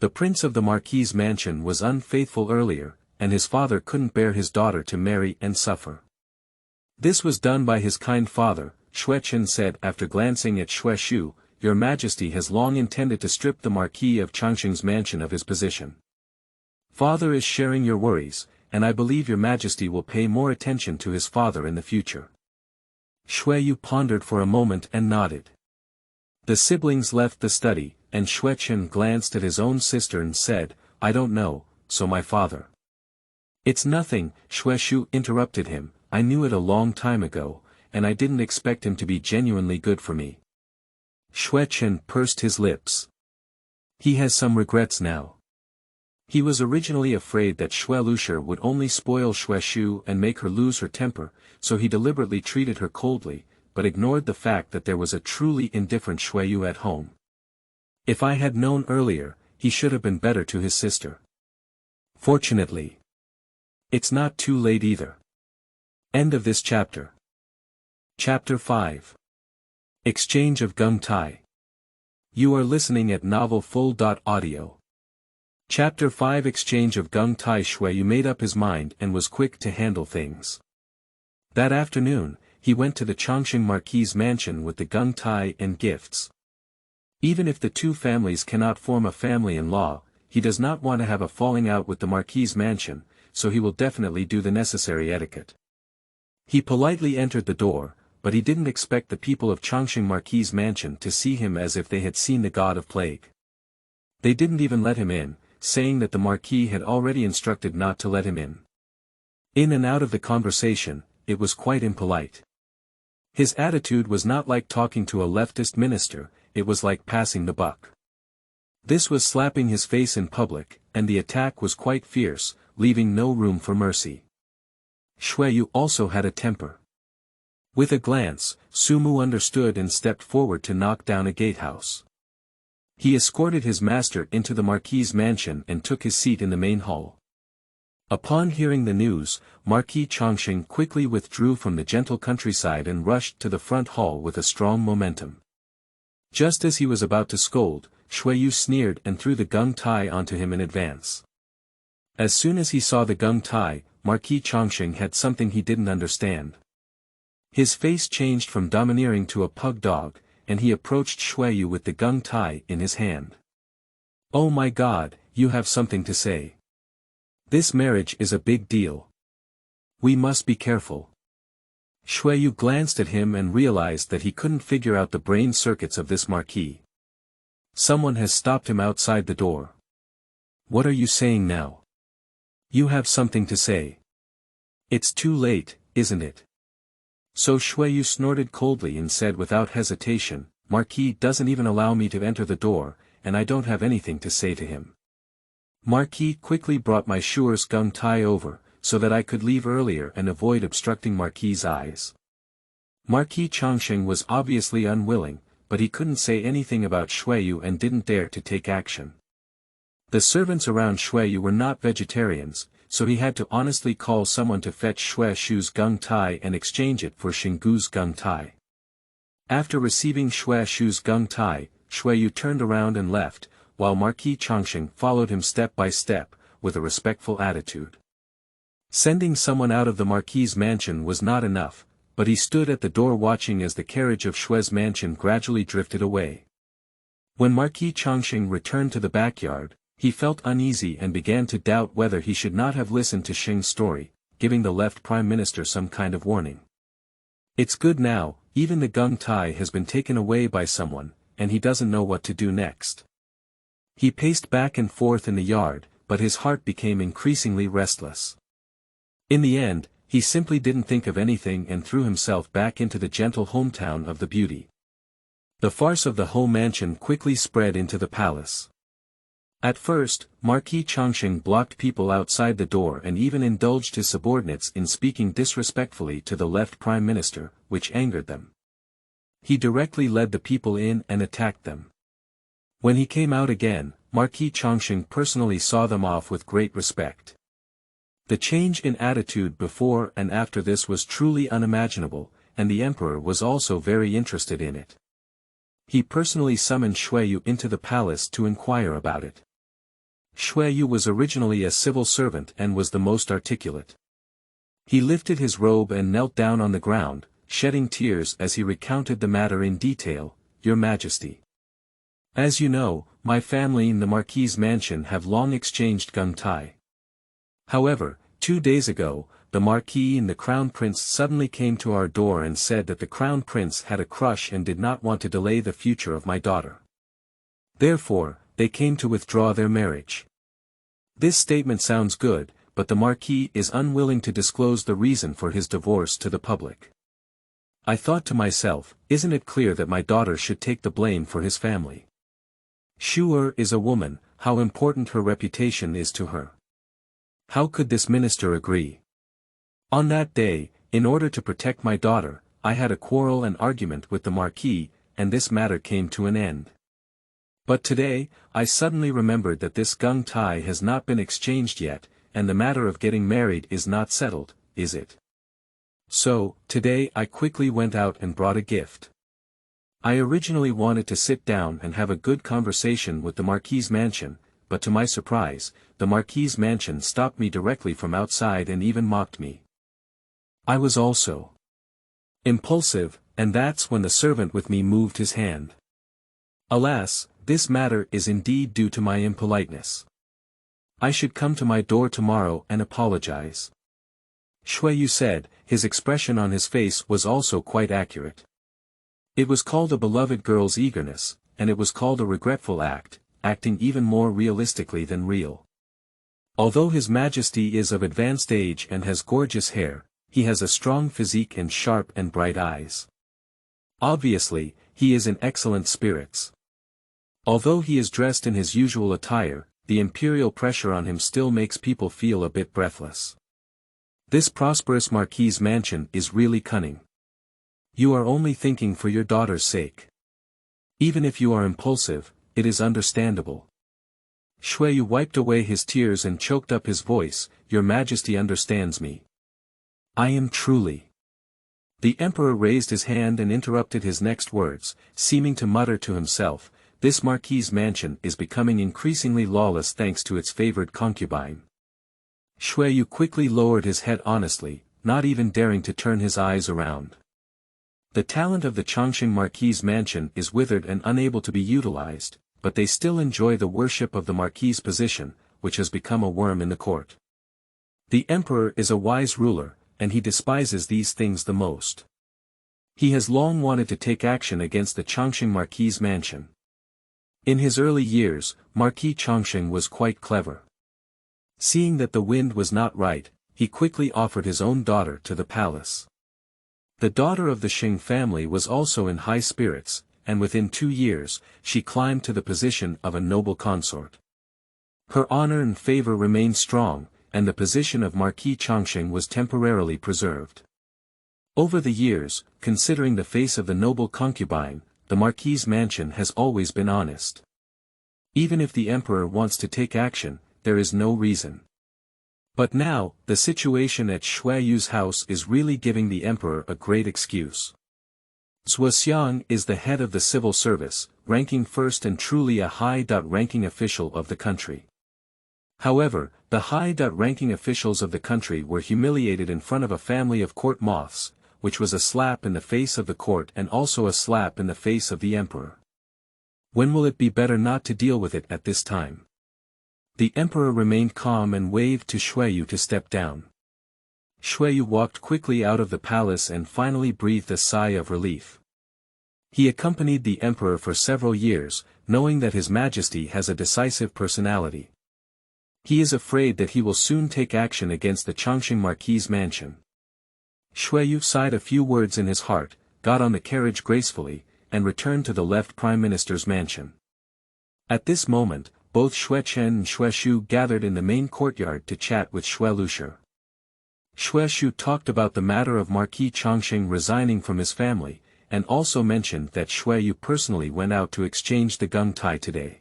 The prince of the Marquis' mansion was unfaithful earlier, and his father couldn't bear his daughter to marry and suffer. This was done by his kind father, Xue Chen said after glancing at Xue Shu. Your Majesty has long intended to strip the Marquis of Chongqing's mansion of his position. Father is sharing your worries, and I believe your Majesty will pay more attention to his father in the future. Xue Yu pondered for a moment and nodded. The siblings left the study, and Xue Chen glanced at his own sister and said, I don't know, so my father. It's nothing, Xue Shu interrupted him, I knew it a long time ago, and I didn't expect him to be genuinely good for me. Xue Chen pursed his lips. He has some regrets now. He was originally afraid that Xue Lusher would only spoil Xue Shu and make her lose her temper, so he deliberately treated her coldly, but ignored the fact that there was a truly indifferent Xue Yu at home. If I had known earlier, he should have been better to his sister. Fortunately, it's not too late either. End of this chapter. Chapter 5. Exchange of Geng Tai. You are listening at novelfull.audio. Chapter 5 Exchange of Geng Tai. Xue Yu made up his mind and was quick to handle things. That afternoon, he went to the Chongqing Marquis' mansion with the Geng Tai and gifts. Even if the two families cannot form a family-in-law, he does not want to have a falling out with the Marquis' mansion, so he will definitely do the necessary etiquette. He politely entered the door, but he didn't expect the people of Chongqing Marquis' mansion to see him as if they had seen the god of plague. They didn't even let him in, saying that the Marquis had already instructed not to let him in. In and out of the conversation, it was quite impolite. His attitude was not like talking to a leftist minister, it was like passing the buck. This was slapping his face in public, and the attack was quite fierce, leaving no room for mercy. Xue Yu also had a temper. With a glance, Sumu understood and stepped forward to knock down a gatehouse. He escorted his master into the Marquis' mansion and took his seat in the main hall. Upon hearing the news, Marquis Chongqing quickly withdrew from the gentle countryside and rushed to the front hall with a strong momentum. Just as he was about to scold, Xue Yu sneered and threw the Geng Tai onto him in advance. As soon as he saw the Geng Tai, Marquis Chongqing had something he didn't understand. His face changed from domineering to a pug dog, and he approached Xue Yu with the Geng Tai in his hand. "Oh my God, you have something to say. This marriage is a big deal. We must be careful." Xue Yu glanced at him and realized that he couldn't figure out the brain circuits of this Marquis. Someone has stopped him outside the door. "What are you saying now? You have something to say. It's too late, isn't it?" So Xue Yu snorted coldly and said without hesitation, "Marquis doesn't even allow me to enter the door, and I don't have anything to say to him. Marquis quickly brought my Shuer's Geng Tai over, so that I could leave earlier and avoid obstructing Marquis' eyes." Marquis Chongqing was obviously unwilling, but he couldn't say anything about Xue Yu and didn't dare to take action. The servants around Xue Yu were not vegetarians, so he had to honestly call someone to fetch Xue Shu's Geng Tai and exchange it for Xingu's Geng Tai. After receiving Xue Shu's Geng Tai, Xue Yu turned around and left, while Marquis Chongqing followed him step by step, with a respectful attitude. Sending someone out of the Marquis' mansion was not enough, but he stood at the door watching as the carriage of Xue's mansion gradually drifted away. When Marquis Chongqing returned to the backyard, he felt uneasy and began to doubt whether he should not have listened to Xing's story, giving the left prime minister some kind of warning. It's good now, even the Geng Tai has been taken away by someone, and he doesn't know what to do next. He paced back and forth in the yard, but his heart became increasingly restless. In the end, he simply didn't think of anything and threw himself back into the gentle hometown of the beauty. The farce of the whole mansion quickly spread into the palace. At first, Marquis Chongqing blocked people outside the door and even indulged his subordinates in speaking disrespectfully to the left prime minister, which angered them. He directly led the people in and attacked them. When he came out again, Marquis Chongqing personally saw them off with great respect. The change in attitude before and after this was truly unimaginable, and the emperor was also very interested in it. He personally summoned Xue Yu into the palace to inquire about it. Xue Yu was originally a civil servant and was the most articulate. He lifted his robe and knelt down on the ground, shedding tears as he recounted the matter in detail. "Your Majesty. As you know, my family in the Marquis' mansion have long exchanged Geng Tai. However, 2 days ago, the Marquis and the Crown Prince suddenly came to our door and said that the Crown Prince had a crush and did not want to delay the future of my daughter. Therefore, they came to withdraw their marriage. This statement sounds good, but the Marquis is unwilling to disclose the reason for his divorce to the public. I thought to myself, isn't it clear that my daughter should take the blame for his family? Xue is a woman, how important her reputation is to her. How could this minister agree? On that day, in order to protect my daughter, I had a quarrel and argument with the Marquis, and this matter came to an end. But today, I suddenly remembered that this Geng Tai has not been exchanged yet, and the matter of getting married is not settled, is it? So, today I quickly went out and brought a gift. I originally wanted to sit down and have a good conversation with the Marquis' mansion, but to my surprise, the Marquis' mansion stopped me directly from outside and even mocked me. I was also impulsive, and that's when the servant with me moved his hand. Alas, this matter is indeed due to my impoliteness. I should come to my door tomorrow and apologize. Xue Yu said, his expression on his face was also quite accurate. It was called a beloved girl's eagerness, and it was called a regretful act, acting even more realistically than real. Although His Majesty is of advanced age and has gorgeous hair, he has a strong physique and sharp and bright eyes. Obviously, he is in excellent spirits. Although he is dressed in his usual attire, the imperial pressure on him still makes people feel a bit breathless. This prosperous Marquis' mansion is really cunning. You are only thinking for your daughter's sake. Even if you are impulsive, it is understandable. Xue Yu wiped away his tears and choked up his voice, Your Majesty understands me. I am truly. The Emperor raised his hand and interrupted his next words, seeming to mutter to himself, This Marquis' mansion is becoming increasingly lawless thanks to its favored concubine. Xue Yu quickly lowered his head honestly, not even daring to turn his eyes around. The talent of the Chongqing Marquis' mansion is withered and unable to be utilized, but they still enjoy the worship of the Marquis' position, which has become a worm in the court. The Emperor is a wise ruler, and he despises these things the most. He has long wanted to take action against the Chongqing Marquis' mansion. In his early years, Marquis Chongqing was quite clever. Seeing that the wind was not right, he quickly offered his own daughter to the palace. The daughter of the Xing family was also in high spirits, and within 2 years, she climbed to the position of a noble consort. Her honor and favor remained strong, and the position of Marquis Chongqing was temporarily preserved. Over the years, considering the face of the noble concubine, the Marquis' mansion has always been honest. Even if the Emperor wants to take action, there is no reason. But now, the situation at Xue Yu's house is really giving the Emperor a great excuse. Xue Xiang is the head of the civil service, ranking first and truly a high-ranking official of the country. However, the high-ranking officials of the country were humiliated in front of a family of court moths, which was a slap in the face of the court and also a slap in the face of the Emperor. When will it be better not to deal with it at this time? The Emperor remained calm and waved to Xue Yu to step down. Xue Yu walked quickly out of the palace and finally breathed a sigh of relief. He accompanied the Emperor for several years, knowing that His Majesty has a decisive personality. He is afraid that he will soon take action against the Chongqing Marquis' mansion. Xue Yu sighed a few words in his heart, got on the carriage gracefully, and returned to the left Prime Minister's mansion. At this moment, both Xue Chen and Xue Shu gathered in the main courtyard to chat with Xue Shu. Xue Shu talked about the matter of Marquis Chongqing resigning from his family, and also mentioned that Xue Yu personally went out to exchange the Geng Tai today.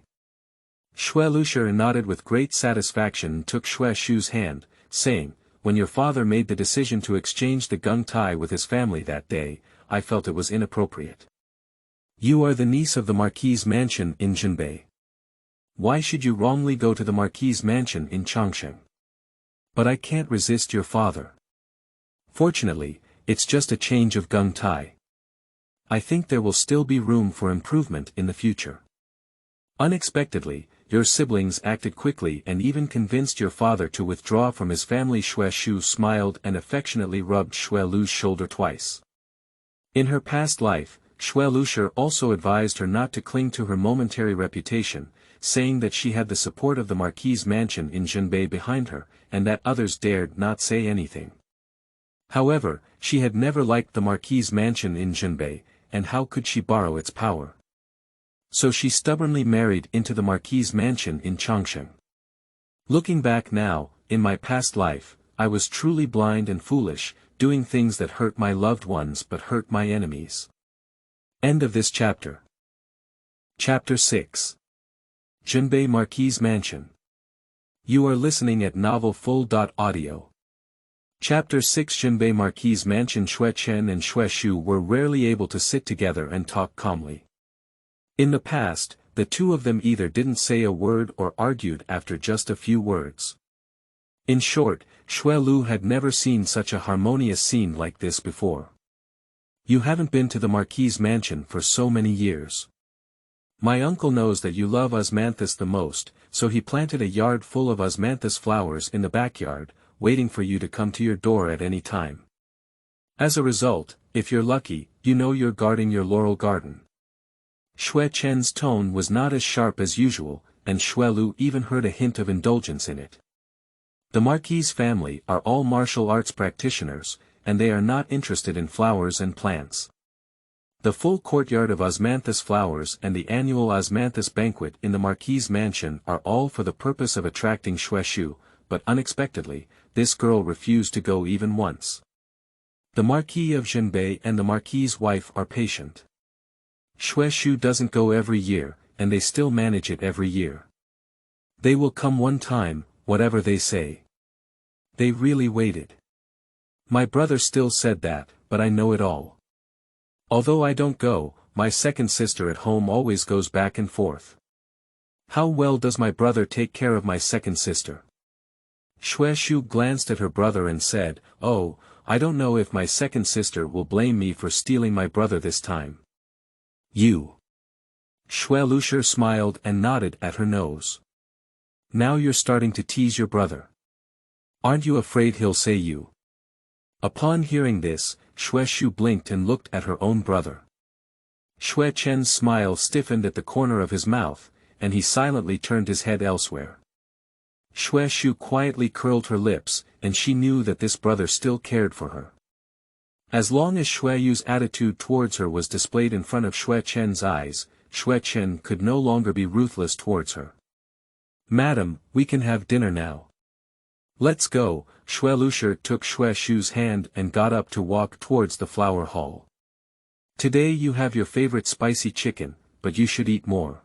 Xue Shu nodded with great satisfaction and took Xue Shu's hand, saying, When your father made the decision to exchange the Geng Tai with his family that day, I felt it was inappropriate. You are the niece of the Marquis' mansion in Zhenbei. Why should you wrongly go to the Marquis' mansion in Chongqing? But I can't resist your father. Fortunately, it's just a change of Geng Tai. I think there will still be room for improvement in the future. Unexpectedly, your siblings acted quickly and even convinced your father to withdraw from his family. Xue Shu smiled and affectionately rubbed Xue Lu's shoulder twice. In her past life, Xue Shu also advised her not to cling to her momentary reputation, saying that she had the support of the Marquis' mansion in Zhenbei behind her, and that others dared not say anything. However, she had never liked the Marquis' mansion in Zhenbei, and how could she borrow its power? So she stubbornly married into the Marquis' mansion in Chongqing. Looking back now, in my past life, I was truly blind and foolish, doing things that hurt my loved ones but hurt my enemies. End of this chapter. Chapter 6. Zhenbei Marquis' Mansion. You are listening at novelfull.audio. Chapter 6. Zhenbei Marquis' Mansion. Xue Chen and Xue Shu were rarely able to sit together and talk calmly. In the past, The two of them either didn't say a word or argued after just a few words. In short, Xue Lu had never seen such a harmonious scene like this before. You haven't been to the Marquis' mansion for so many years. My uncle knows that you love osmanthus the most, so he planted a yard full of osmanthus flowers in the backyard, waiting for you to come to your door at any time. As a result, if you're lucky, you know you're guarding your laurel garden. Xue Chen's tone was not as sharp as usual, and Xue Lu even heard a hint of indulgence in it. The Marquis' family are all martial arts practitioners, and they are not interested in flowers and plants. The full courtyard of osmanthus flowers and the annual osmanthus banquet in the Marquis' mansion are all for the purpose of attracting Xue Shu, but unexpectedly, this girl refused to go even once. The Marquis of Zhenbei and the Marquis' wife are patient. Xue Shu doesn't go every year, and they still manage it every year. They will come one time, whatever they say. They really waited. My brother still said that, but I know it all. Although I don't go, my second sister at home always goes back and forth. How well does my brother take care of my second sister? Xue Shu glanced at her brother and said, "Oh, I don't know if my second sister will blame me for stealing my brother this time." You. Xue Lu smiled and nodded at her nose. Now you're starting to tease your brother. Aren't you afraid he'll say you? Upon hearing this, Xue Shu blinked and looked at her own brother. Xue Chen's smile stiffened at the corner of his mouth, and he silently turned his head elsewhere. Xue Shu quietly curled her lips, and she knew that this brother still cared for her. As long as Xue Yu's attitude towards her was displayed in front of Xue Chen's eyes, Xue Chen could no longer be ruthless towards her. "Madam, we can have dinner now. Let's go." Xue Lu took Xue Shu's hand and got up to walk towards the flower hall. "Today you have your favorite spicy chicken, but you should eat more."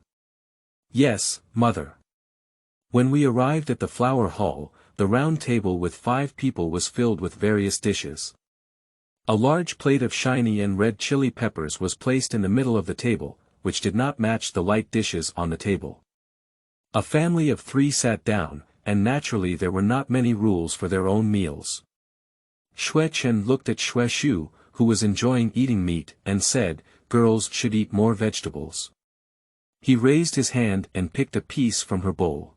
"Yes, mother." When we arrived at the flower hall, the round table with 5 people was filled with various dishes. A large plate of shiny and red chili peppers was placed in the middle of the table, which did not match the light dishes on the table. A family of 3 sat down, and naturally there were not many rules for their own meals. Xue Chen looked at Xue Shu, who was enjoying eating meat, and said, "Girls should eat more vegetables." He raised his hand and picked a piece from her bowl.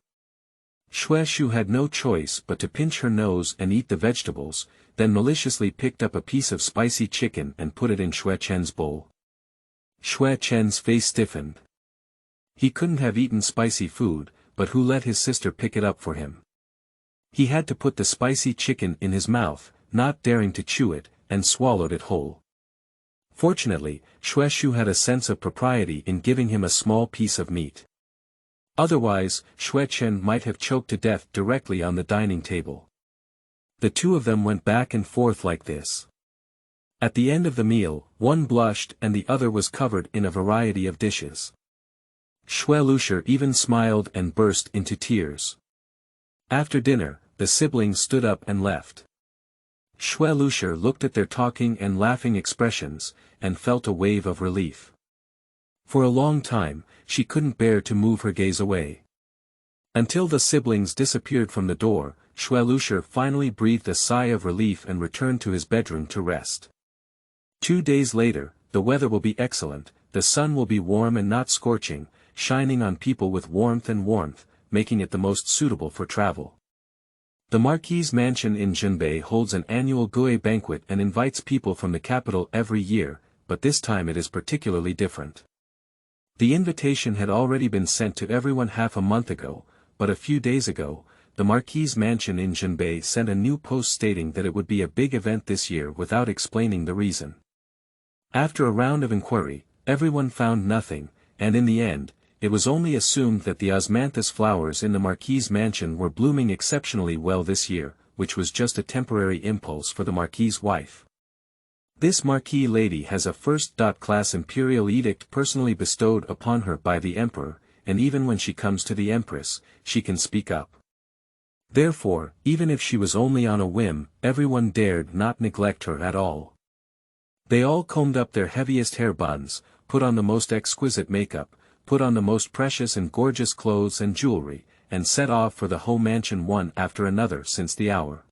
Xue Shu had no choice but to pinch her nose and eat the vegetables, then maliciously picked up a piece of spicy chicken and put it in Xue Chen's bowl. Xue Chen's face stiffened. He couldn't have eaten spicy food, but who let his sister pick it up for him? He had to put the spicy chicken in his mouth, not daring to chew it, and swallowed it whole. Fortunately, Xue Shu had a sense of propriety in giving him a small piece of meat. Otherwise, Xue Chen might have choked to death directly on the dining table. The two of them went back and forth like this. At the end of the meal, one blushed and the other was covered in a variety of dishes. Xue Lu even smiled and burst into tears. After dinner, the siblings stood up and left. Xue Lu looked at their talking and laughing expressions, and felt a wave of relief. For a long time, she couldn't bear to move her gaze away. Until the siblings disappeared from the door, Xue Lu finally breathed a sigh of relief and returned to his bedroom to rest. 2 days later, the weather will be excellent, the sun will be warm and not scorching, shining on people with warmth, making it the most suitable for travel. The Marquis' mansion in Zhenbei holds an annual Gui banquet and invites people from the capital every year, but this time it is particularly different. The invitation had already been sent to everyone half a month ago, but a few days ago, the Marquis' mansion in Zhenbei sent a new post stating that it would be a big event this year without explaining the reason. After a round of inquiry, everyone found nothing, and in the end, it was only assumed that the osmanthus flowers in the Marquis' mansion were blooming exceptionally well this year, which was just a temporary impulse for the Marquis' wife. This Marquis lady has a first-class imperial edict personally bestowed upon her by the emperor, and even when she comes to the empress, she can speak up. Therefore, even if she was only on a whim, everyone dared not neglect her at all. They all combed up their heaviest hair buns, put on the most exquisite makeup, put on the most precious and gorgeous clothes and jewelry, and set off for the home mansion one after another since the hour.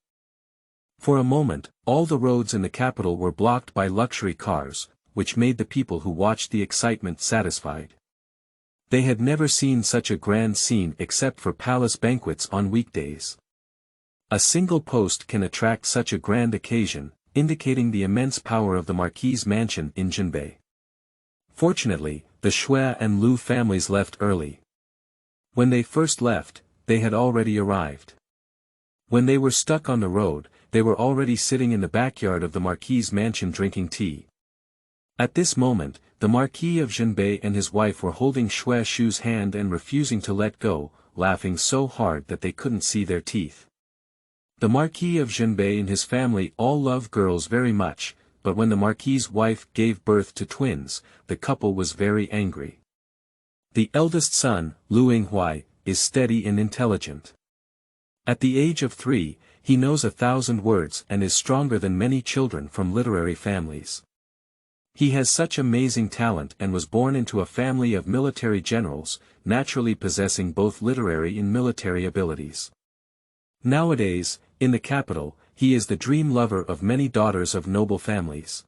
For a moment, all the roads in the capital were blocked by luxury cars, which made the people who watched the excitement satisfied. They had never seen such a grand scene except for palace banquets on weekdays. A single post can attract such a grand occasion, indicating the immense power of the Marquis' mansion in Zhenbei. Fortunately, the Xue and Lu families left early. When they first left, they had already arrived. When they were stuck on the road, they were already sitting in the backyard of the Marquis' mansion drinking tea. At this moment, the Marquis of Zhenbei and his wife were holding Xue Shu's hand and refusing to let go, laughing so hard that they couldn't see their teeth. The Marquis of Zhenbei and his family all love girls very much, but when the Marquis' wife gave birth to twins, the couple was very angry. The eldest son, Lu Yinghuai, is steady and intelligent. At the age of 3, he knows 1,000 words and is stronger than many children from literary families. He has such amazing talent and was born into a family of military generals, naturally possessing both literary and military abilities. Nowadays, in the capital, he is the dream lover of many daughters of noble families.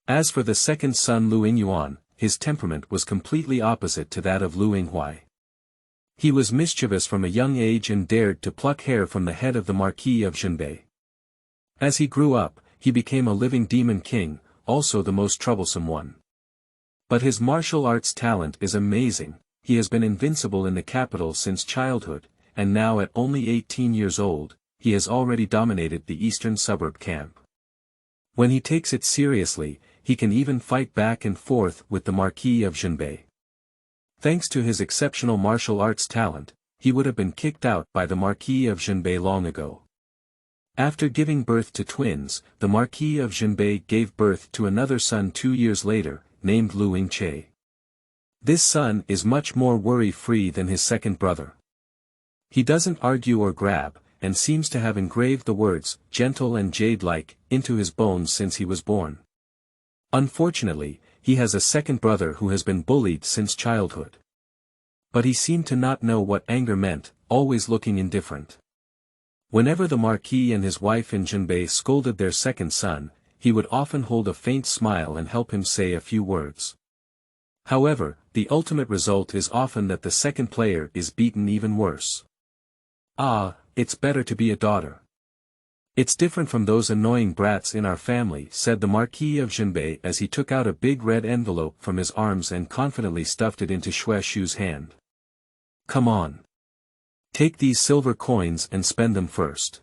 As for the second son Lu Yingyuan, his temperament was completely opposite to that of Lu Yinghuai. He was mischievous from a young age and dared to pluck hair from the head of the Marquis of Zhenbei. As he grew up, he became a living demon king, also the most troublesome one. But his martial arts talent is amazing. He has been invincible in the capital since childhood, and now at only 18 years old, he has already dominated the eastern suburb camp. When he takes it seriously, he can even fight back and forth with the Marquis of Zhenbei. Thanks to his exceptional martial arts talent, he would have been kicked out by the Marquis of Zhenbei long ago. After giving birth to twins, the Marquis of Zhenbei gave birth to another son 2 years later, named Lu Yingche. This son is much more worry-free than his second brother. He doesn't argue or grab, and seems to have engraved the words, gentle and jade-like, into his bones since he was born. Unfortunately, he has a second brother who has been bullied since childhood. But he seemed to not know what anger meant, always looking indifferent. Whenever the Marquis and his wife in Zhenbei scolded their second son, he would often hold a faint smile and help him say a few words. However, the ultimate result is often that the second player is beaten even worse. Ah, it's better to be a daughter. It's different from those annoying brats in our family, said the Marquis of Zhenbei as he took out a big red envelope from his arms and confidently stuffed it into Xue Shu's hand. Come on. Take these silver coins and spend them first.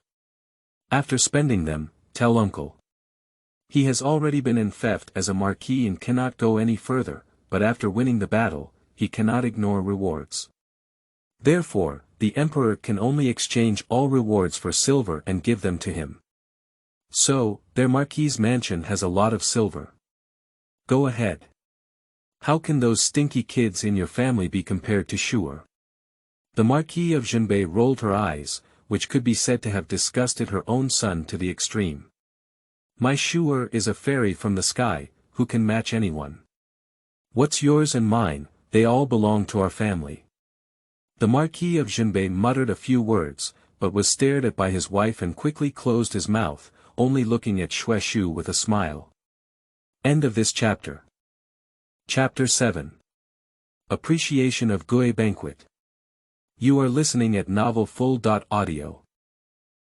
After spending them, tell uncle. He has already been in theft as a marquis and cannot go any further, but after winning the battle, he cannot ignore rewards. Therefore, the emperor can only exchange all rewards for silver and give them to him. So, their Marquis' mansion has a lot of silver. Go ahead. How can those stinky kids in your family be compared to Xue? The Marquis of Zhenbei rolled her eyes, which could be said to have disgusted her own son to the extreme. My Xue is a fairy from the sky, who can match anyone. What's yours and mine, they all belong to our family. The Marquis of Zhenbei muttered a few words, but was stared at by his wife and quickly closed his mouth, only looking at Xue Shu with a smile. End of this chapter. Chapter 7. Appreciation of Xue Banquet. You are listening at novelfull.audio.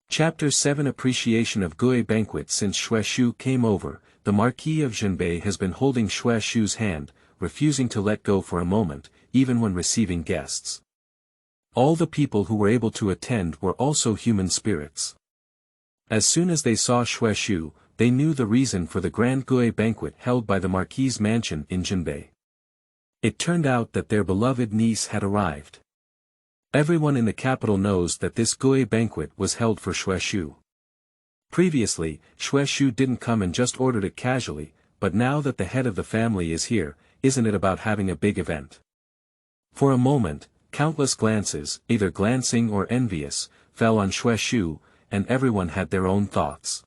Chapter 7 Appreciation of Xue Banquet. Since Xue Shu came over, the Marquis of Zhenbei has been holding Xue Shu's hand, refusing to let go for a moment, even when receiving guests. All the people who were able to attend were also human spirits. As soon as they saw Xue Shu, they knew the reason for the grand Xue banquet held by the Marquis' mansion in Zhenbei. It turned out that their beloved niece had arrived. Everyone in the capital knows that this Xue banquet was held for Xue Shu. Previously, Xue Shu didn't come and just ordered it casually, but now that the head of the family is here, isn't it about having a big event? For a moment, countless glances, either glancing or envious, fell on Xue Shu, and everyone had their own thoughts.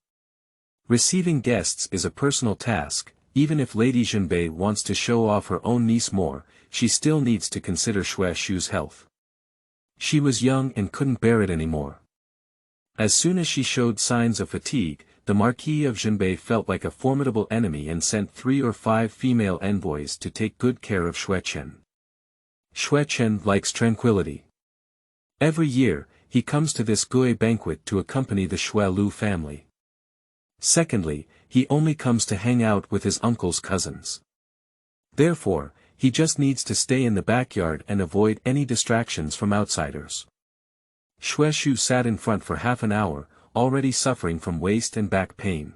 Receiving guests is a personal task. Even if Lady Zhenbei wants to show off her own niece more, she still needs to consider Xue Shu's health. She was young and couldn't bear it anymore. As soon as she showed signs of fatigue, the Marquis of Zhenbei felt like a formidable enemy and sent 3 or 5 female envoys to take good care of Xue Chen. Xue Chen likes tranquility. Every year, he comes to this Gui banquet to accompany the Xue Lu family. Secondly, he only comes to hang out with his uncle's cousins. Therefore, he just needs to stay in the backyard and avoid any distractions from outsiders. Xue Shu sat in front for half an hour, already suffering from waist and back pain.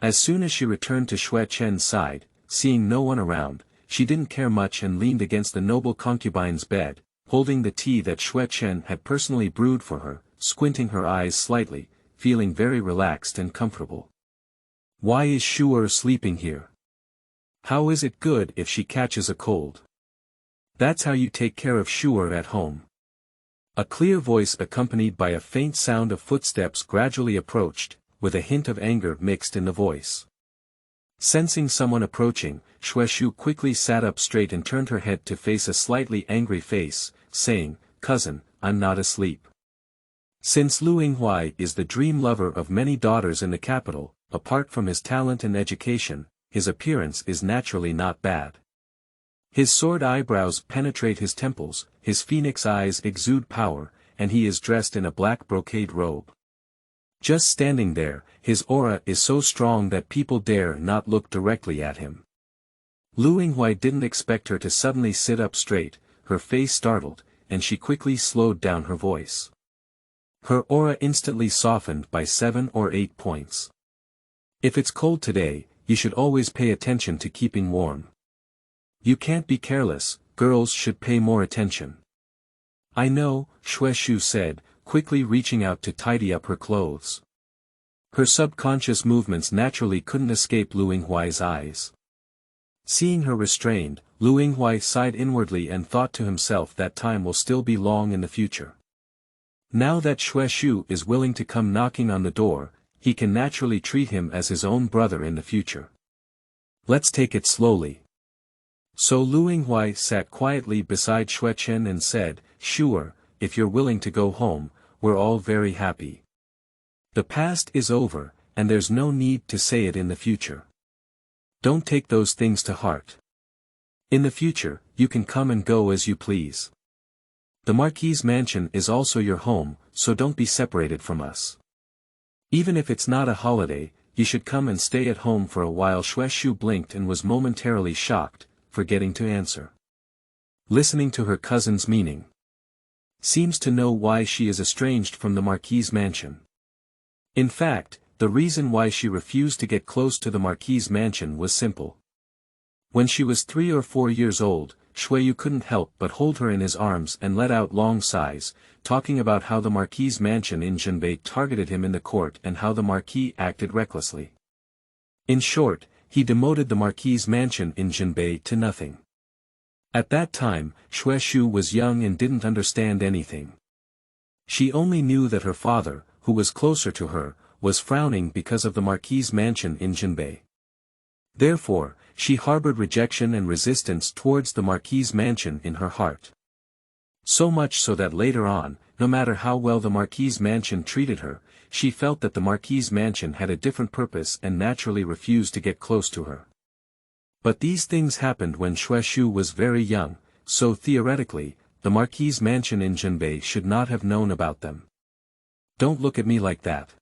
As soon as she returned to Xue Chen's side, seeing no one around, she didn't care much and leaned against the noble concubine's bed, holding the tea that Xue Chen had personally brewed for her, squinting her eyes slightly, feeling very relaxed and comfortable. Why is Xue sleeping here? How is it good if she catches a cold? That's how you take care of Xue at home. A clear voice accompanied by a faint sound of footsteps gradually approached, with a hint of anger mixed in the voice. Sensing someone approaching, Xue Shu quickly sat up straight and turned her head to face a slightly angry face, saying, "Cousin, I'm not asleep." Since Lu Yinghuai is the dream lover of many daughters in the capital, apart from his talent and education, his appearance is naturally not bad. His sword eyebrows penetrate his temples, his phoenix eyes exude power, and he is dressed in a black brocade robe. Just standing there, his aura is so strong that people dare not look directly at him. Lu Yinghuai didn't expect her to suddenly sit up straight, her face startled, and she quickly slowed down her voice. Her aura instantly softened by 7 or 8 points. If it's cold today, you should always pay attention to keeping warm. You can't be careless, girls should pay more attention. I know, Xue Shu said, quickly reaching out to tidy up her clothes. Her subconscious movements naturally couldn't escape Lu Yinghuai's eyes. Seeing her restrained, Lu Yinghuai sighed inwardly and thought to himself that time will still be long in the future. Now that Xue Shu is willing to come knocking on the door, he can naturally treat him as his own brother in the future. Let's take it slowly. So Lu Yinghuai sat quietly beside Xue Chen and said, "Sure, if you're willing to go home, we're all very happy. The past is over, and there's no need to say it in the future. Don't take those things to heart. In the future, you can come and go as you please. The Marquis' mansion is also your home, so don't be separated from us. Even if it's not a holiday, you should come and stay at home for a while." Xue Shu blinked and was momentarily shocked, forgetting to answer. Listening to her cousin's meaning. Seems to know why she is estranged from the Marquis' mansion. In fact, the reason why she refused to get close to the Marquis' mansion was simple. When she was 3 or 4 years old, Xue Yu couldn't help but hold her in his arms and let out long sighs, talking about how the Marquis' mansion in Zhenbei targeted him in the court and how the Marquis acted recklessly. In short, he demoted the Marquis' mansion in Zhenbei to nothing. At that time, Xue Shu was young and didn't understand anything. She only knew that her father, who was closer to her, was frowning because of the Marquis' mansion in Zhenbei. Therefore, she harbored rejection and resistance towards the Marquis' mansion in her heart. So much so that later on, no matter how well the Marquis' mansion treated her, she felt that the Marquis' mansion had a different purpose and naturally refused to get close to her. But these things happened when Xue Shu was very young, so theoretically, the Marquis' mansion in Zhenbei should not have known about them. Don't look at me like that.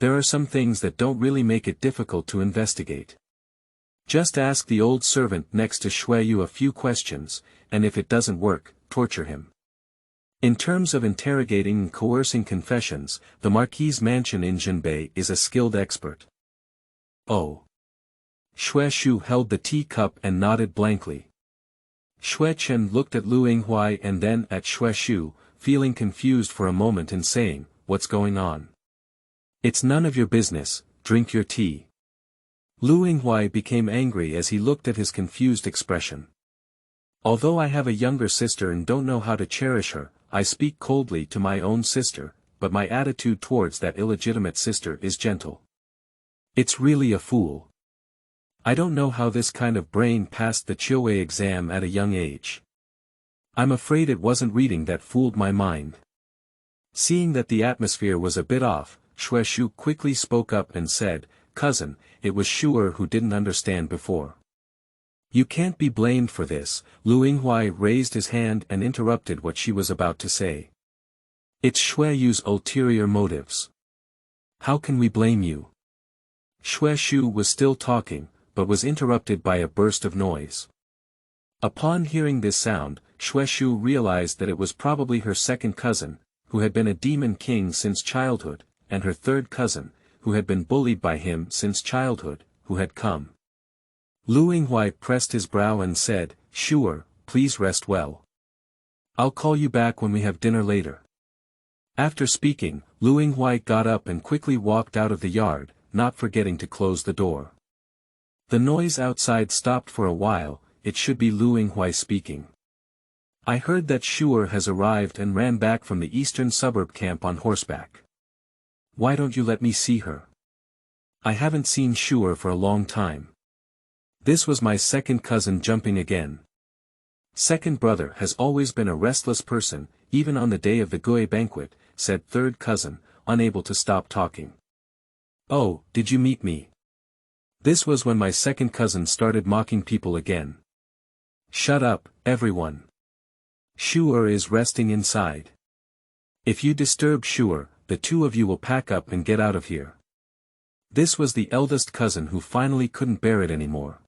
There are some things that don't really make it difficult to investigate. Just ask the old servant next to Xue Yu a few questions, and if it doesn't work, torture him. In terms of interrogating and coercing confessions, the Marquis' mansion in Zhenbei is a skilled expert. Oh. Xue Shu held the teacup and nodded blankly. Xue Chen looked at Lu Yinghuai and then at Xue Shu, feeling confused for a moment and saying, "What's going on?" "It's none of your business, drink your tea." Lu Yinghuai became angry as he looked at his confused expression. "Although I have a younger sister and don't know how to cherish her, I speak coldly to my own sister, but my attitude towards that illegitimate sister is gentle. It's really a fool. I don't know how this kind of brain passed the Que exam at a young age. I'm afraid it wasn't reading that fooled my mind. Seeing that the atmosphere was a bit off, Xue Shu quickly spoke up and said, "Cousin, it was Xue who didn't understand before." "You can't be blamed for this," Lu Yinghuai raised his hand and interrupted what she was about to say. "It's Xue Yu's ulterior motives. How can we blame you?" Xue Shu was still talking, but was interrupted by a burst of noise. Upon hearing this sound, Xue Shu realized that it was probably her second cousin, who had been a demon king since childhood, and her third cousin, who had been bullied by him since childhood, who had come. Lu Yinghuai pressed his brow and said, "Xue, please rest well. I'll call you back when we have dinner later." After speaking, Lu Yinghuai got up and quickly walked out of the yard, not forgetting to close the door. The noise outside stopped for a while. It should be Lu Yinghuai speaking. "I heard that Xue has arrived and ran back from the eastern suburb camp on horseback. Why don't you let me see her? I haven't seen Xue for a long time." This was my second cousin jumping again. "Second brother has always been a restless person, even on the day of the Gui banquet," said third cousin, unable to stop talking. "Oh, did you meet me?" This was when my second cousin started mocking people again. "Shut up, everyone. Xue is resting inside. If you disturb Xue, the two of you will pack up and get out of here." This was the eldest cousin who finally couldn't bear it anymore.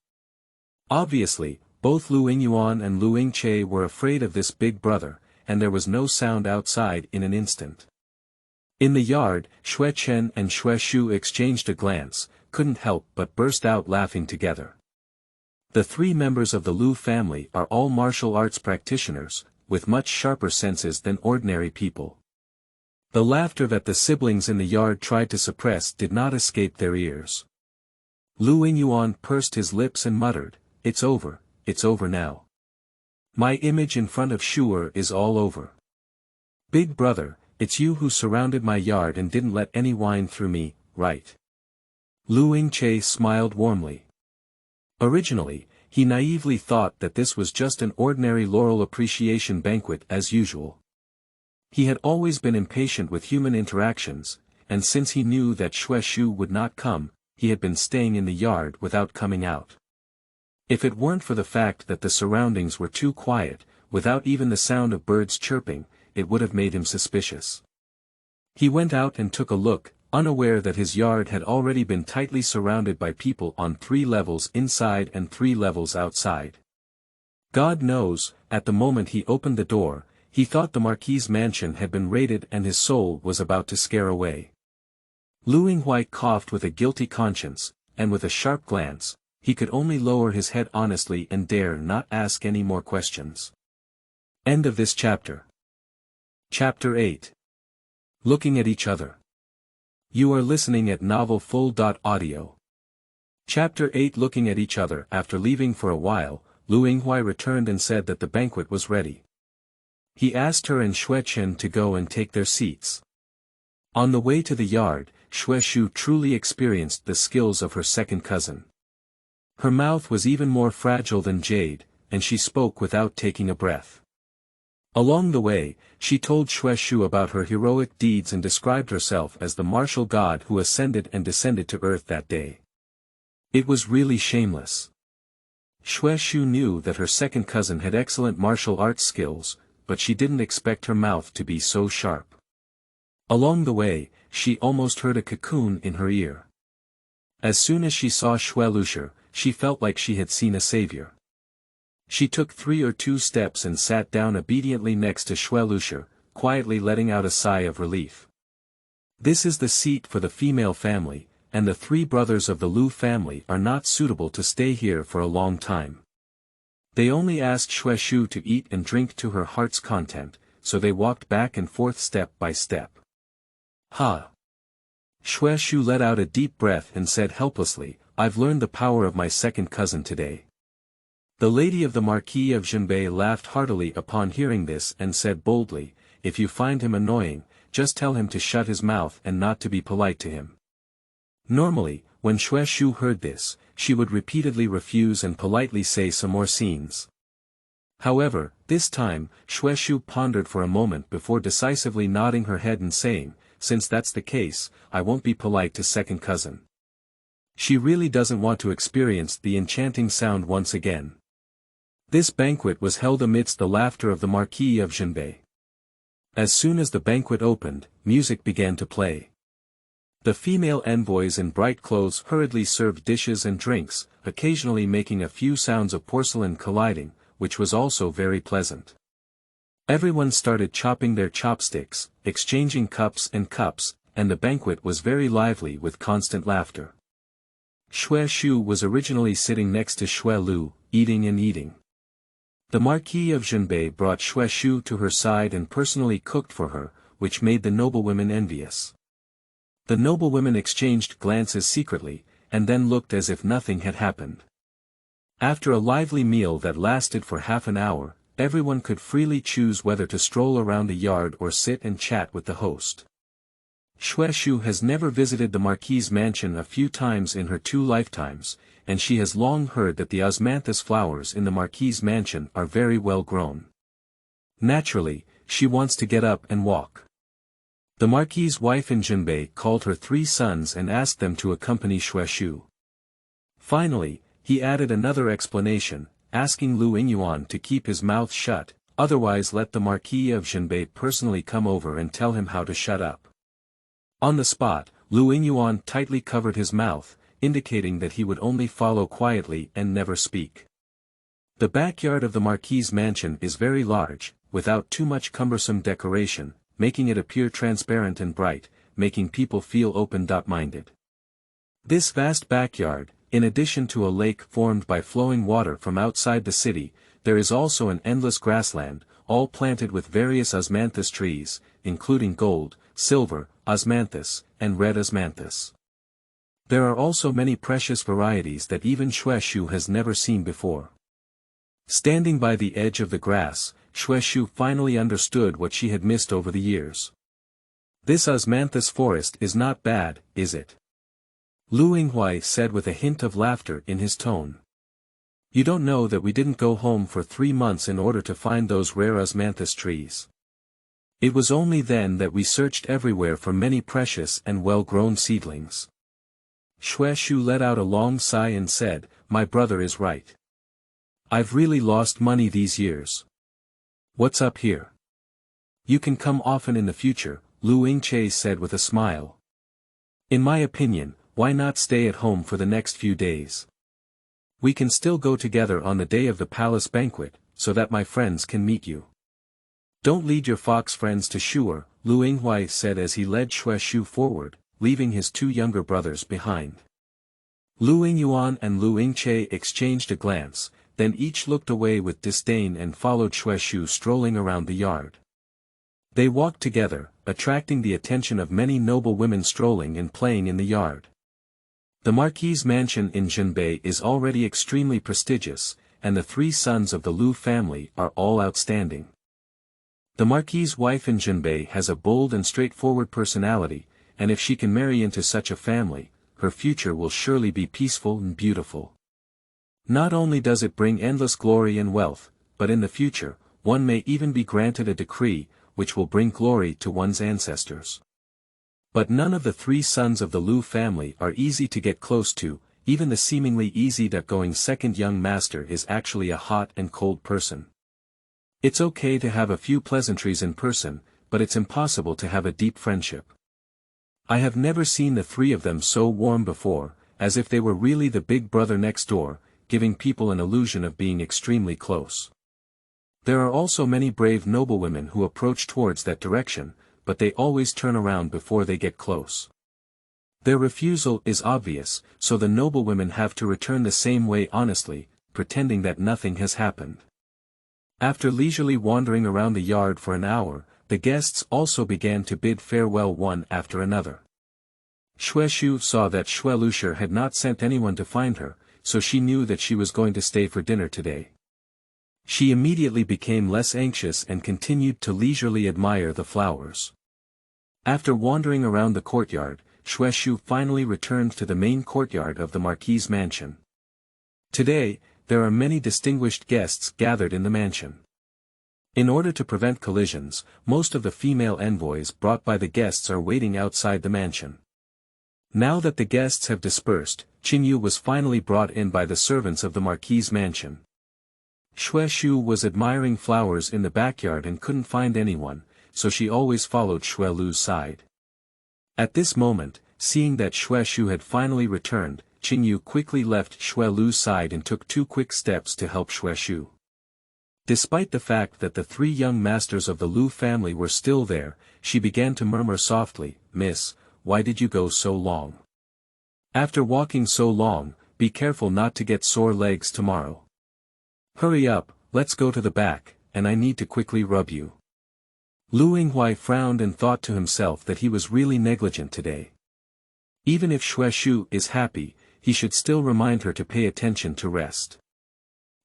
Obviously, both Lu Yingyuan and Lu Yingche were afraid of this big brother, and there was no sound outside in an instant. In the yard, Xue Chen and Xue Shu exchanged a glance, couldn't help but burst out laughing together. The three members of the Lu family are all martial arts practitioners, with much sharper senses than ordinary people. The laughter that the siblings in the yard tried to suppress did not escape their ears. Lu Yingyuan pursed his lips and muttered, it's over now. My image in front of Xue is all over. Big brother, it's you who surrounded my yard and didn't let any wine through me, right?" Lu Yingche smiled warmly. Originally, he naively thought that this was just an ordinary laurel appreciation banquet as usual. He had always been impatient with human interactions, and since he knew that Xue Shu would not come, he had been staying in the yard without coming out. If it weren't for the fact that the surroundings were too quiet, without even the sound of birds chirping, it would have made him suspicious. He went out and took a look, unaware that his yard had already been tightly surrounded by people on 3 levels inside and 3 levels outside. God knows, at the moment he opened the door, he thought the Marquis' mansion had been raided and his soul was about to scare away. Lu Yinghuai coughed with a guilty conscience, and with a sharp glance, he could only lower his head honestly and dare not ask any more questions. End of this chapter. Chapter 8. Looking at each other. You are listening at novelfull.audio. Chapter 8. Looking at each other. After leaving for a while, Lu Yinghuai returned and said that the banquet was ready. He asked her and Xue Chen to go and take their seats. On the way to the yard, Xue Shu truly experienced the skills of her second cousin. Her mouth was even more fragile than jade, and she spoke without taking a breath. Along the way, she told Xue Shu about her heroic deeds and described herself as the martial god who ascended and descended to earth that day. It was really shameless. Xue Shu knew that her second cousin had excellent martial arts skills, but she didn't expect her mouth to be so sharp. Along the way, she almost heard a cocoon in her ear. As soon as she saw Xue Shu, she felt like she had seen a savior. She took 3 or 2 steps and sat down obediently next to Xue Shu, quietly letting out a sigh of relief. This is the seat for the female family, and the 3 brothers of the Lu family are not suitable to stay here for a long time. They only asked Xue Shu to eat and drink to her heart's content, so they walked back and forth step by step. Ha! Xue Shu let out a deep breath and said helplessly, I've learned the power of my second cousin today. The lady of the Marquis of Zhenbei laughed heartily upon hearing this and said boldly, if you find him annoying, just tell him to shut his mouth and not to be polite to him. Normally, when Xue Shu heard this, she would repeatedly refuse and politely say some more scenes. However, this time, Xue Shu pondered for a moment before decisively nodding her head and saying, "Since that's the case, I won't be polite to second cousin." She really doesn't want to experience the enchanting sound once again. This banquet was held amidst the laughter of the Marquis of Zhenbei. As soon as the banquet opened, music began to play. The female envoys in bright clothes hurriedly served dishes and drinks, occasionally making a few sounds of porcelain colliding, which was also very pleasant. Everyone started chopping their chopsticks, exchanging cups, and the banquet was very lively with constant laughter. Xue Shu was originally sitting next to Xue Lu, eating and eating. The Marquis of Zhenbei brought Xue Shu to her side and personally cooked for her, which made the noblewomen envious. The noblewomen exchanged glances secretly, and then looked as if nothing had happened. After a lively meal that lasted for half an hour, everyone could freely choose whether to stroll around the yard or sit and chat with the host. Xue Shu has never visited the Marquis' mansion a few times in her 2 lifetimes, and she has long heard that the osmanthus flowers in the Marquis' mansion are very well grown. Naturally, she wants to get up and walk. The Marquis' wife in Zhenbei called her 3 sons and asked them to accompany Xue Shu. Finally, he added another explanation, asking Lu Yingyuan to keep his mouth shut, otherwise let the Marquis of Zhenbei personally come over and tell him how to shut up. On the spot, Lu Yingyuan tightly covered his mouth, indicating that he would only follow quietly and never speak. The backyard of the Marquis' mansion is very large, without too much cumbersome decoration, making it appear transparent and bright, making people feel open-minded. This vast backyard, in addition to a lake formed by flowing water from outside the city, there is also an endless grassland, all planted with various osmanthus trees, including gold, silver, osmanthus, and red osmanthus. There are also many precious varieties that even Xue Shu has never seen before. Standing by the edge of the grass, Xue Shu finally understood what she had missed over the years. "This osmanthus forest is not bad, is it?" Lu Yingyuan said with a hint of laughter in his tone. "You don't know that we didn't go home for 3 months in order to find those rare osmanthus trees. It was only then that we searched everywhere for many precious and well-grown seedlings." Xue Shu let out a long sigh and said, "My brother is right. I've really lost money these years. What's up here? You can come often in the future," Lu Yingyuan said with a smile. "In my opinion, why not stay at home for the next few days? We can still go together on the day of the palace banquet, so that my friends can meet you." "Don't lead your fox friends to Shu'er," Lu Yingyuan said as he led Xue Shu forward, leaving his 2 younger brothers behind. Lu Yingyuan and Lu Yingyuan exchanged a glance, then each looked away with disdain and followed Xue Shu strolling around the yard. They walked together, attracting the attention of many noble women strolling and playing in the yard. The Marquis' mansion in Zhenbei is already extremely prestigious, and the 3 sons of the Lu family are all outstanding. The Marquis' wife in Zhenbei has a bold and straightforward personality, and if she can marry into such a family, her future will surely be peaceful and beautiful. Not only does it bring endless glory and wealth, but in the future, one may even be granted a decree, which will bring glory to one's ancestors. But none of the 3 sons of the Lu family are easy to get close to, even the seemingly easy-going second young master is actually a hot and cold person. It's okay to have a few pleasantries in person, but it's impossible to have a deep friendship. I have never seen the 3 of them so warm before, as if they were really the big brother next door, giving people an illusion of being extremely close. There are also many brave noblewomen who approach towards that direction, but they always turn around before they get close. Their refusal is obvious, so the noblewomen have to return the same way honestly, pretending that nothing has happened. After leisurely wandering around the yard for an hour, the guests also began to bid farewell one after another. Xue Shu saw that Xue Lu had not sent anyone to find her, so she knew that she was going to stay for dinner today. She immediately became less anxious and continued to leisurely admire the flowers. After wandering around the courtyard, Xue Shu finally returned to the main courtyard of the Marquis' mansion. Today, there are many distinguished guests gathered in the mansion. In order to prevent collisions, most of the female envoys brought by the guests are waiting outside the mansion. Now that the guests have dispersed, Qin was finally brought in by the servants of the Marquis' mansion. Xue Shu was admiring flowers in the backyard and couldn't find anyone, so she always followed Xue Lu's side. At this moment, seeing that Xue Shu had finally returned, Qin quickly left Xue Lu's side and took 2 quick steps to help Xue Shu. Despite the fact that the 3 young masters of the Lu family were still there, she began to murmur softly, "Miss, why did you go so long? After walking so long, be careful not to get sore legs tomorrow. Hurry up, let's go to the back, and I need to quickly rub you." Lu Yinghuai frowned and thought to himself that he was really negligent today. Even if Xue Shu is happy, he should still remind her to pay attention to rest.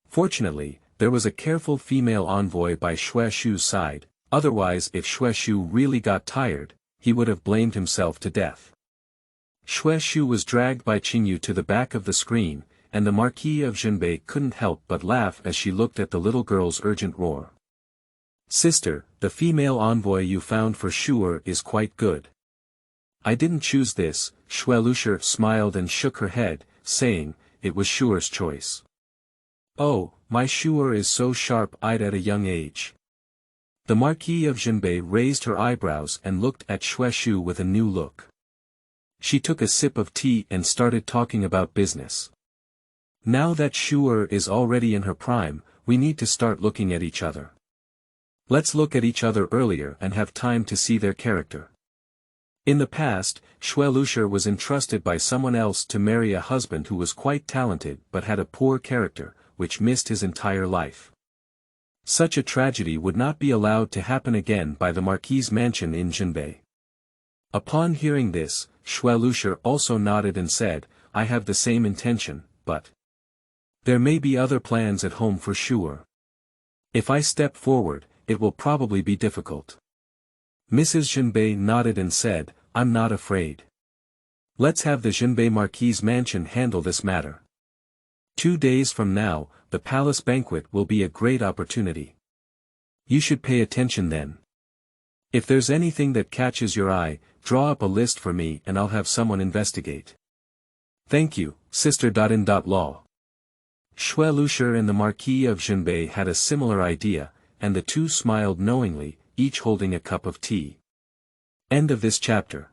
Fortunately, there was a careful female envoy by Xue Shu's side, otherwise if Xue Shu really got tired, he would have blamed himself to death. Xue Shu was dragged by Qin to the back of the screen, and the Marquis of Zhenbei couldn't help but laugh as she looked at the little girl's urgent roar. "Sister, the female envoy you found for Shu'er is quite good." "I didn't choose this," Xue Lu smiled and shook her head, saying, "It was Shu'er's choice." "Oh, my Shu'er is so sharp-eyed at a young age." The Marquis of Zhenbei raised her eyebrows and looked at Xue Shu with a new look. She took a sip of tea and started talking about business. "Now that Shu'er is already in her prime, we need to start looking at each other. Let's look at each other earlier and have time to see their character." In the past, Xue Lu was entrusted by someone else to marry a husband who was quite talented but had a poor character, which missed his entire life. Such a tragedy would not be allowed to happen again by the Marquis' mansion in Zhenbei. Upon hearing this, Xue Lu also nodded and said, "I have the same intention, but there may be other plans at home for Shu'er. If I step forward, it will probably be difficult." Mrs. Zhenbei nodded and said, "I'm not afraid. Let's have the Zhenbei Marquis' mansion handle this matter. 2 days from now, the palace banquet will be a great opportunity. You should pay attention then. If there's anything that catches your eye, draw up a list for me and I'll have someone investigate." "Thank you, Sister Law." Xue Lu and the Marquis of Zhenbei had a similar idea, and the two smiled knowingly, each holding a cup of tea. End of this chapter.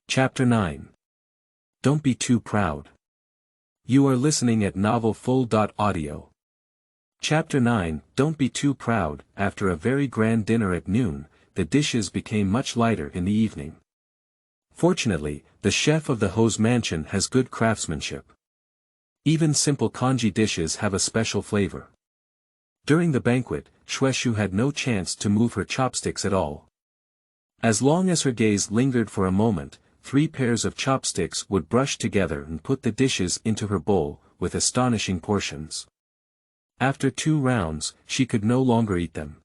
Chapter 9. Don't be too proud. You are listening at novelfull.audio. Chapter 9. Don't be too proud. After a very grand dinner at noon, the dishes became much lighter in the evening. Fortunately, the chef of the Ho's mansion has good craftsmanship. Even simple congee dishes have a special flavor. During the banquet, Xue Shu had no chance to move her chopsticks at all. As long as her gaze lingered for a moment, 3 pairs of chopsticks would brush together and put the dishes into her bowl, with astonishing portions. After 2 rounds, she could no longer eat them.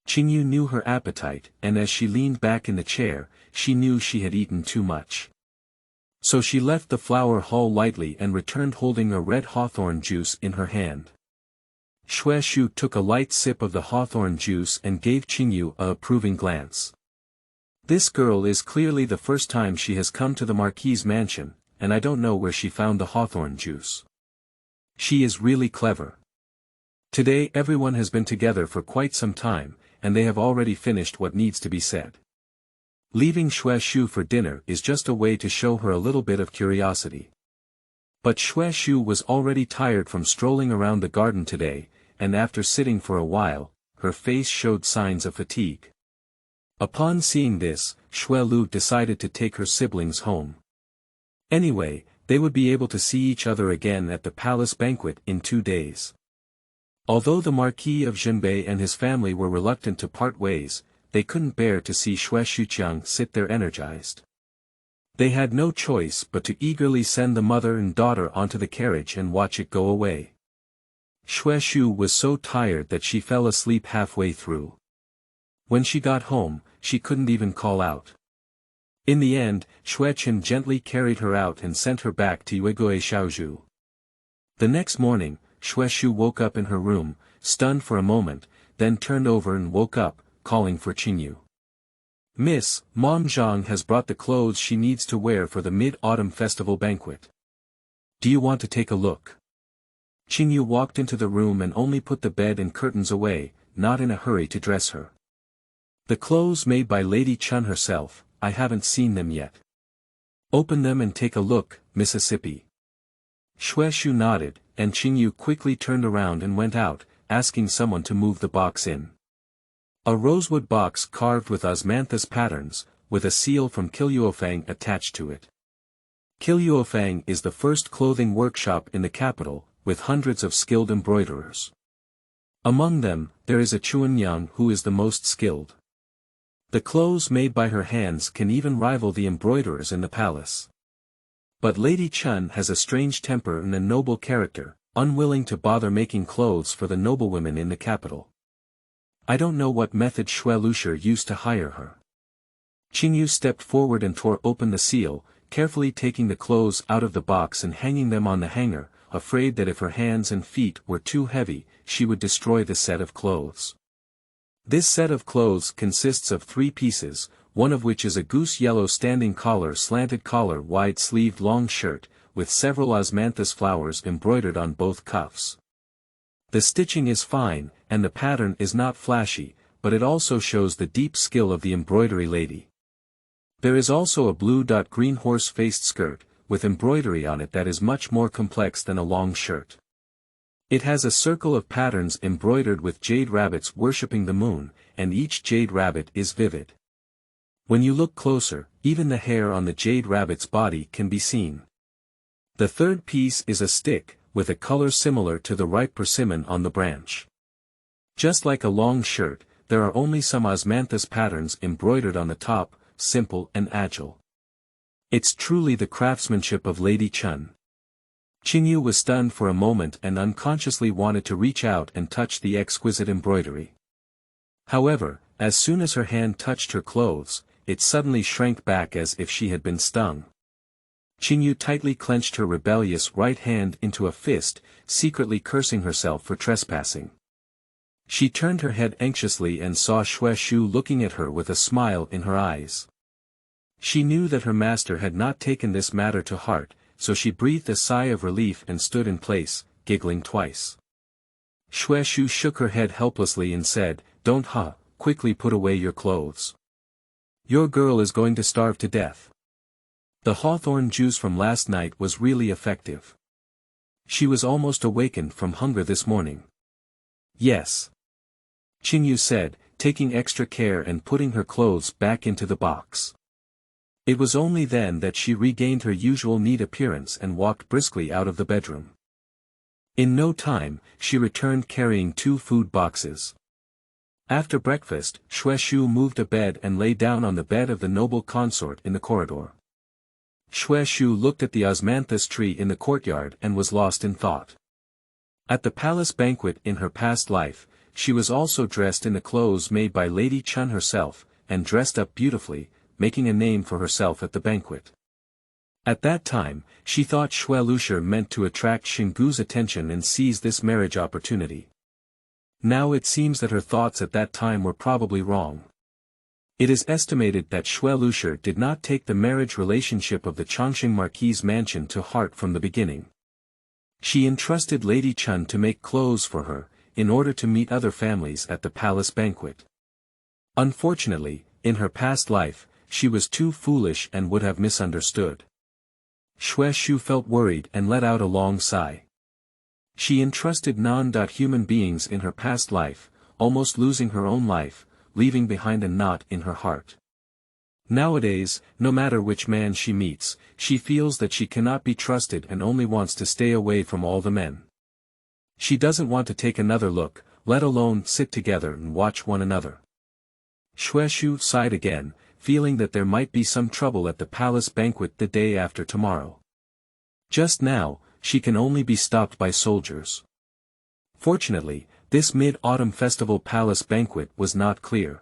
Qin knew her appetite, and as she leaned back in the chair, she knew she had eaten too much. So she left the flower hall lightly and returned holding a red hawthorn juice in her hand. Xue Shu took a light sip of the hawthorn juice and gave Qin a approving glance. This girl is clearly the first time she has come to the Marquis' mansion, and I don't know where she found the hawthorn juice. She is really clever. Today everyone has been together for quite some time, and they have already finished what needs to be said. Leaving Xue Shu for dinner is just a way to show her a little bit of curiosity. But Xue Shu was already tired from strolling around the garden today, and after sitting for a while, her face showed signs of fatigue. Upon seeing this, Xue Lu decided to take her siblings home. Anyway, they would be able to see each other again at the palace banquet in 2 days. Although the Marquis of Zhenbei and his family were reluctant to part ways, they couldn't bear to see Xue Shuqiang sit there energized. They had no choice but to eagerly send the mother and daughter onto the carriage and watch it go away. Xue Shu was so tired that she fell asleep halfway through. When she got home, she couldn't even call out. In the end, Xue Chen gently carried her out and sent her back to Xue. The next morning, Xue Shu woke up in her room, stunned for a moment, then turned over and woke up, calling for Qingyu. "Miss, Mom Zhang has brought the clothes she needs to wear for the Mid-Autumn Festival banquet. Do you want to take a look?" Qingyu walked into the room and only put the bed and curtains away, not in a hurry to dress her. "The clothes made by Lady Chen herself, I haven't seen them yet." "Open them and take a look, Mississippi." Xue Shu nodded, and Qingyu quickly turned around and went out, asking someone to move the box in. A rosewood box carved with osmanthus patterns, with a seal from Qiluofang attached to it. Qiluofang is the first clothing workshop in the capital, with hundreds of skilled embroiderers. Among them, there is a Qin Xiang who is the most skilled. The clothes made by her hands can even rival the embroiderers in the palace. But Lady Chen has a strange temper and a noble character, unwilling to bother making clothes for the noblewomen in the capital. I don't know what method Xue Shu used to hire her. Qingyu stepped forward and tore open the seal, carefully taking the clothes out of the box and hanging them on the hanger, afraid that if her hands and feet were too heavy, she would destroy the set of clothes. This set of clothes consists of 3 pieces, one of which is a goose yellow standing collar slanted collar wide-sleeved long shirt, with several osmanthus flowers embroidered on both cuffs. The stitching is fine, and the pattern is not flashy, but it also shows the deep skill of the embroidery lady. There is also a blue-green horse-faced skirt, with embroidery on it that is much more complex than a long shirt. It has a circle of patterns embroidered with jade rabbits worshipping the moon, and each jade rabbit is vivid. When you look closer, even the hair on the jade rabbit's body can be seen. The 3rd piece is a stick, with a color similar to the ripe persimmon on the branch. Just like a long shirt, there are only some osmanthus patterns embroidered on the top, simple and agile. It's truly the craftsmanship of Lady Chen. Qingyu was stunned for a moment and unconsciously wanted to reach out and touch the exquisite embroidery. However, as soon as her hand touched her clothes, it suddenly shrank back as if she had been stung. Qingyu tightly clenched her rebellious right hand into a fist, secretly cursing herself for trespassing. She turned her head anxiously and saw Xue Shu looking at her with a smile in her eyes. She knew that her master had not taken this matter to heart, so she breathed a sigh of relief and stood in place, giggling twice. Xue Shu shook her head helplessly and said, "Don't quickly put away your clothes. Your girl is going to starve to death. The hawthorn juice from last night was really effective. She was almost awakened from hunger this morning." "Yes," Qingyu said, taking extra care and putting her clothes back into the box. It was only then that she regained her usual neat appearance and walked briskly out of the bedroom. In no time, she returned carrying 2 food boxes. After breakfast, Xue Shu moved a bed and lay down on the bed of the noble consort in the corridor. Xue Shu looked at the osmanthus tree in the courtyard and was lost in thought. At the palace banquet in her past life, she was also dressed in the clothes made by Lady Chen herself, and dressed up beautifully, making a name for herself at the banquet. At that time, she thought Xue Shu meant to attract Xingu's attention and seize this marriage opportunity. Now it seems that her thoughts at that time were probably wrong. It is estimated that Xue Shu did not take the marriage relationship of the Chongqing Marquis mansion to heart from the beginning. She entrusted Lady Chen to make clothes for her, in order to meet other families at the palace banquet. Unfortunately, in her past life, she was too foolish and would have misunderstood. Xue Shu felt worried and let out a long sigh. She entrusted non-human beings in her past life, almost losing her own life, leaving behind a knot in her heart. Nowadays, no matter which man she meets, she feels that she cannot be trusted and only wants to stay away from all the men. She doesn't want to take another look, let alone sit together and watch one another. Xue Shu sighed again, feeling that there might be some trouble at the palace banquet the day after tomorrow. Just now, she can only be stopped by soldiers. Fortunately, this Mid-Autumn Festival palace banquet was not clear.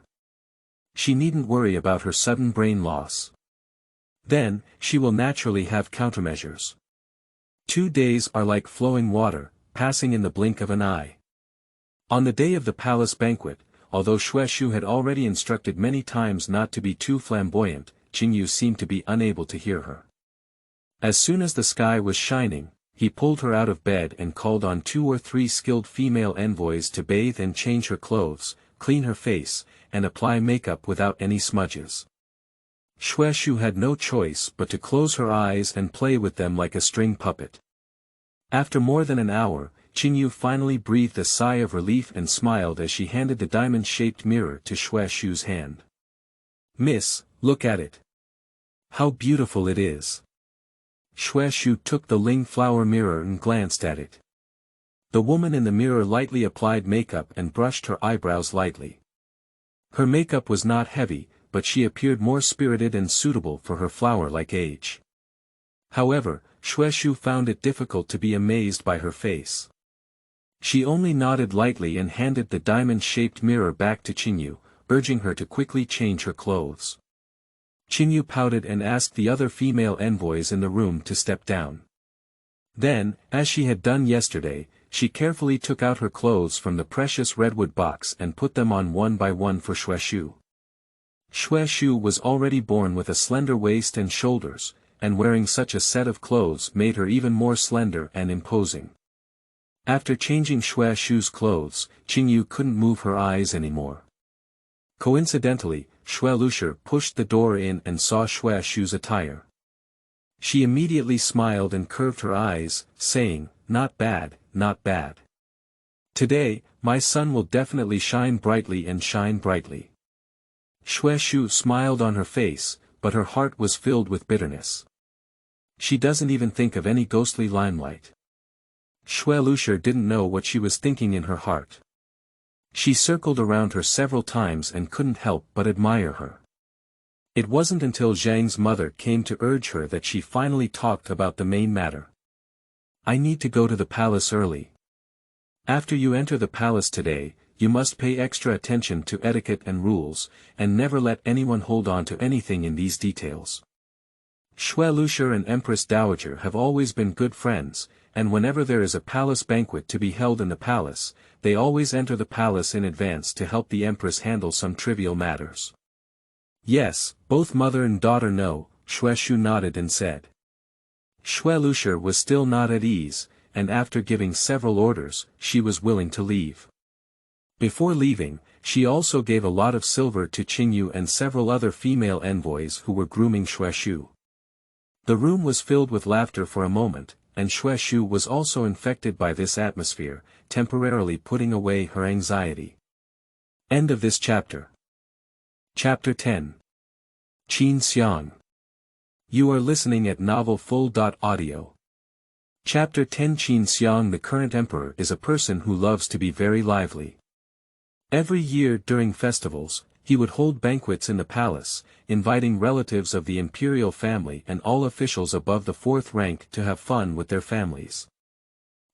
She needn't worry about her sudden brain loss. Then, she will naturally have countermeasures. 2 days are like flowing water, passing in the blink of an eye. On the day of the palace banquet, although Xue Shu had already instructed many times not to be too flamboyant, Qin seemed to be unable to hear her. As soon as the sky was shining, he pulled her out of bed and called on 2 or 3 skilled female envoys to bathe and change her clothes, clean her face, and apply makeup without any smudges. Xue Shu had no choice but to close her eyes and play with them like a string puppet. After more than an hour, Qin finally breathed a sigh of relief and smiled as she handed the diamond-shaped mirror to Xue Shu's hand. "Miss, look at it. How beautiful it is." Xue Shu took the Ling flower mirror and glanced at it. The woman in the mirror lightly applied makeup and brushed her eyebrows lightly. Her makeup was not heavy, but she appeared more spirited and suitable for her flower-like age. However, Xue Shu found it difficult to be amazed by her face. She only nodded lightly and handed the diamond-shaped mirror back to Qin, urging her to quickly change her clothes. Qin pouted and asked the other female envoys in the room to step down. Then, as she had done yesterday, she carefully took out her clothes from the precious redwood box and put them on one by one for Xue Shu. Xue Shu was already born with a slender waist and shoulders, and wearing such a set of clothes made her even more slender and imposing. After changing Xue Shu's clothes, Qin couldn't move her eyes anymore. Coincidentally, Xue Shu pushed the door in and saw Xue Shu's attire. She immediately smiled and curved her eyes, saying, "Not bad, not bad. Today, my sun will definitely shine brightly and shine brightly." Xue Shu smiled on her face, but her heart was filled with bitterness. She doesn't even think of any ghostly limelight. Xue Shu didn't know what she was thinking in her heart. She circled around her several times and couldn't help but admire her. It wasn't until Zhang's mother came to urge her that she finally talked about the main matter. "I need to go to the palace early. After you enter the palace today, you must pay extra attention to etiquette and rules, and never let anyone hold on to anything in these details." Xue Shu and Empress Dowager have always been good friends, and whenever there is a palace banquet to be held in the palace, they always enter the palace in advance to help the Empress handle some trivial matters. "Yes, both mother and daughter know," Xue Shu nodded and said. Xue Shu was still not at ease, and after giving several orders, she was willing to leave. Before leaving, she also gave a lot of silver to Qin and several other female envoys who were grooming Xue Shu. The room was filled with laughter for a moment, and Xue Shu was also infected by this atmosphere, temporarily putting away her anxiety. End of this chapter. Chapter 10. Qin Xiang. You are listening at novelfull.audio. Chapter 10. Qin Xiang. The current emperor is a person who loves to be very lively. Every year during festivals, he would hold banquets in the palace, inviting relatives of the imperial family and all officials above the 4th rank to have fun with their families.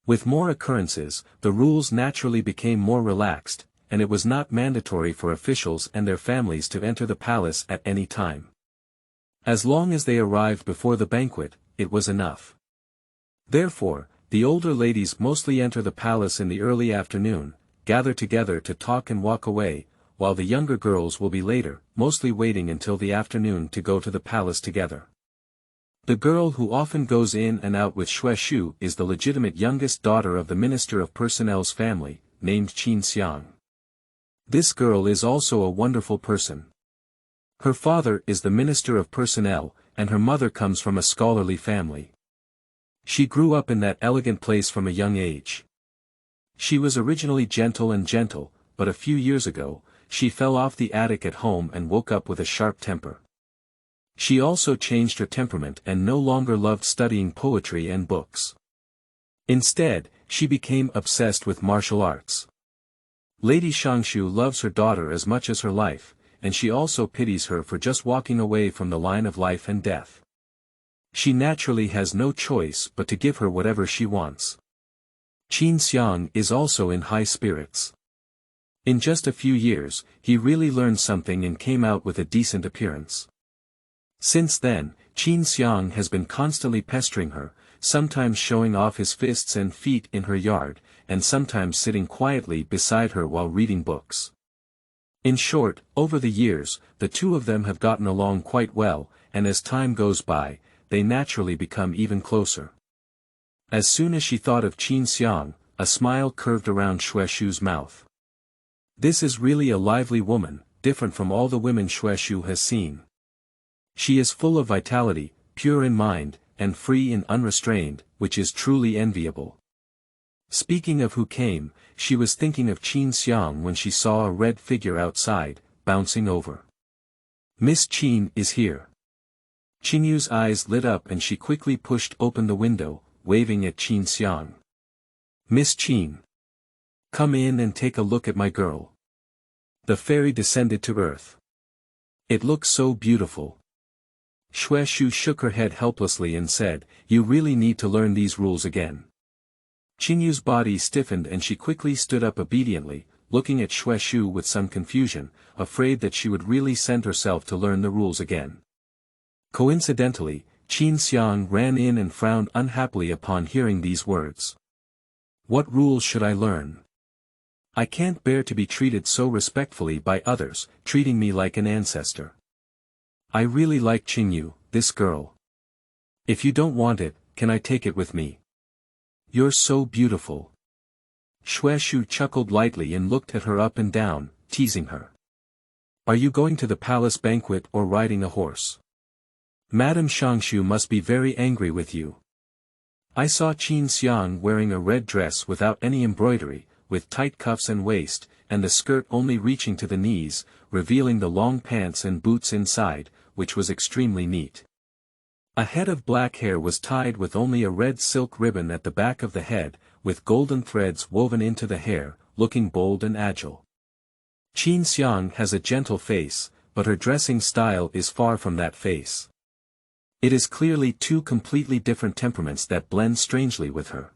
With more occurrences, the rules naturally became more relaxed, and it was not mandatory for officials and their families to enter the palace at any time. As long as they arrived before the banquet, it was enough. Therefore, the older ladies mostly enter the palace in the early afternoon, gather together to talk and walk away, while the younger girls will be later, mostly waiting until the afternoon to go to the palace together. The girl who often goes in and out with Xue Shu is the legitimate youngest daughter of the Minister of Personnel's family, named Qin Xiang. This girl is also a wonderful person. Her father is the Minister of Personnel, and her mother comes from a scholarly family. She grew up in that elegant place from a young age. She was originally gentle, but a few years ago, she fell off the attic at home and woke up with a sharp temper. She also changed her temperament and no longer loved studying poetry and books. Instead, she became obsessed with martial arts. Lady Shangshu loves her daughter as much as her life, and she also pities her for just walking away from the line of life and death. She naturally has no choice but to give her whatever she wants. Qin Xiang is also in high spirits. In just a few years, he really learned something and came out with a decent appearance. Since then, Qin Xiang has been constantly pestering her, sometimes showing off his fists and feet in her yard, and sometimes sitting quietly beside her while reading books. In short, over the years, the two of them have gotten along quite well, and as time goes by, they naturally become even closer. As soon as she thought of Qin Xiang, a smile curved around Xue Shu's mouth. This is really a lively woman, different from all the women Xue Shu has seen. She is full of vitality, pure in mind, and free and unrestrained, which is truly enviable. Speaking of who came, she was thinking of Qin Xiang when she saw a red figure outside, bouncing over. Miss Qin is here. Qinyu's eyes lit up and she quickly pushed open the window, waving at Qin Xiang. Miss Qin. Come in and take a look at my girl. The fairy descended to earth. It looks so beautiful. Xue Shu shook her head helplessly and said, You really need to learn these rules again. Qinyu's body stiffened and she quickly stood up obediently, looking at Xue Shu with some confusion, afraid that she would really send herself to learn the rules again. Coincidentally, Qin Xiang ran in and frowned unhappily upon hearing these words. What rules should I learn? I can't bear to be treated so respectfully by others, treating me like an ancestor. I really like Qinyu, this girl. If you don't want it, can I take it with me? You're so beautiful. Xue Shu chuckled lightly and looked at her up and down, teasing her. Are you going to the palace banquet or riding a horse? Madame Shangshu must be very angry with you. I saw Qin Xiang wearing a red dress without any embroidery, with tight cuffs and waist, and the skirt only reaching to the knees, revealing the long pants and boots inside, which was extremely neat. A head of black hair was tied with only a red silk ribbon at the back of the head, with golden threads woven into the hair, looking bold and agile. Qin Xiang has a gentle face, but her dressing style is far from that face. It is clearly two completely different temperaments that blend strangely with her.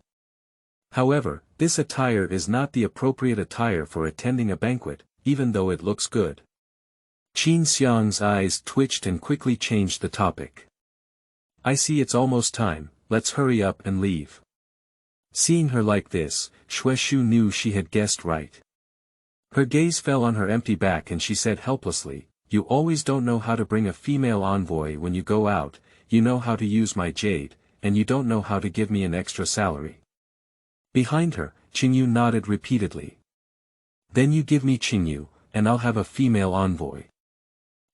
However, this attire is not the appropriate attire for attending a banquet, even though it looks good. Qin Xiang's eyes twitched and quickly changed the topic. I see it's almost time, let's hurry up and leave. Seeing her like this, Xue Shu knew she had guessed right. Her gaze fell on her empty back and she said helplessly, You always don't know how to bring a female envoy when you go out, you know how to use my jade, and you don't know how to give me an extra salary. Behind her, Qinyu nodded repeatedly. Then you give me Qinyu, and I'll have a female envoy.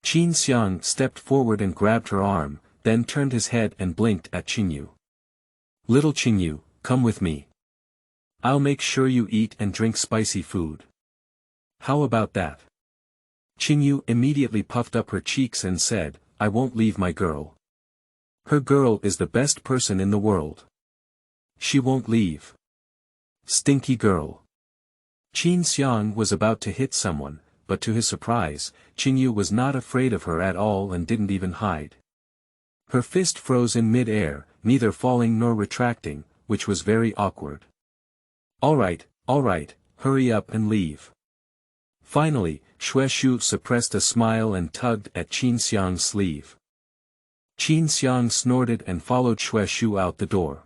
Qin Xiang stepped forward and grabbed her arm, then turned his head and blinked at Qinyu. Little Qinyu, come with me. I'll make sure you eat and drink spicy food. How about that? Qinyu immediately puffed up her cheeks and said, I won't leave my girl. Her girl is the best person in the world. She won't leave. Stinky girl. Qin Xiang was about to hit someone, but to his surprise, Qinyu was not afraid of her at all and didn't even hide. Her fist froze in mid-air, neither falling nor retracting, which was very awkward. All right, hurry up and leave. Finally, Xue Shu suppressed a smile and tugged at Qin Xiang's sleeve. Qin Xiang snorted and followed Xue Shu out the door.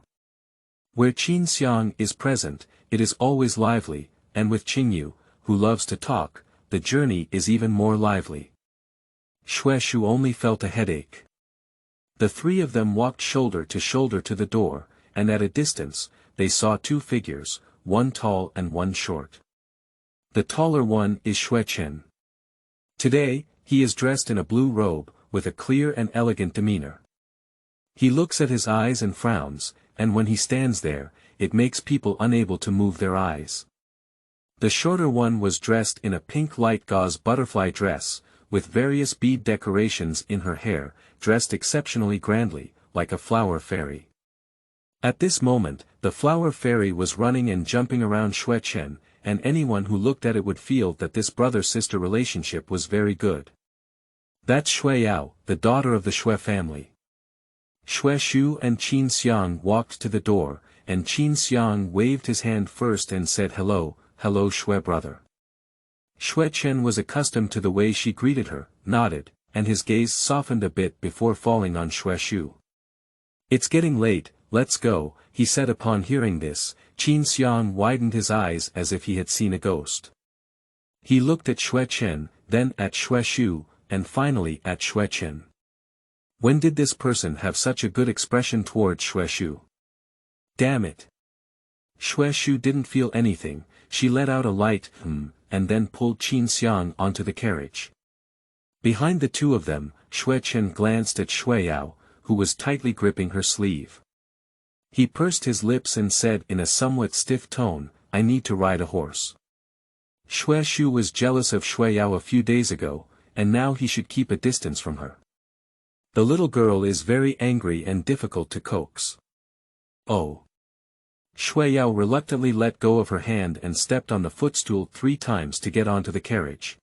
Where Qin Xiang is present, it is always lively, and with Qinyu, who loves to talk, the journey is even more lively. Xue Shu only felt a headache. The three of them walked shoulder to the door, and at a distance, they saw two figures, one tall and one short. The taller one is Xue Chen. Today, he is dressed in a blue robe, with a clear and elegant demeanor. He looks at his eyes and frowns, and when he stands there, it makes people unable to move their eyes. The shorter one was dressed in a pink light gauze butterfly dress, with various bead decorations in her hair, dressed exceptionally grandly, like a flower fairy. At this moment, the flower fairy was running and jumping around Xue Chen, and anyone who looked at it would feel that this brother-sister relationship was very good. That's Xue Yao, the daughter of the Xue family. Xue Shu and Qin Xiang walked to the door, and Qin Xiang waved his hand first and said hello, Xue brother. Xue Chen was accustomed to the way she greeted her, nodded, and his gaze softened a bit before falling on Xue Shu. "It's getting late, let's go," he said upon hearing this. Qin Xiang widened his eyes as if he had seen a ghost. He looked at Xue Chen, then at Xue Shu, and finally at Xue Chen. When did this person have such a good expression towards Xue Shu? Damn it. Xue Shu didn't feel anything. She let out a light and then pulled Qin Xiang onto the carriage. Behind the two of them, Xue Chen glanced at Xue Yao, who was tightly gripping her sleeve. He pursed his lips and said in a somewhat stiff tone, "I need to ride a horse." Xue Shu was jealous of Xue Yao a few days ago, and now he should keep a distance from her. The little girl is very angry and difficult to coax. Oh. Xue Yao reluctantly let go of her hand and stepped on the footstool 3 times to get onto the carriage.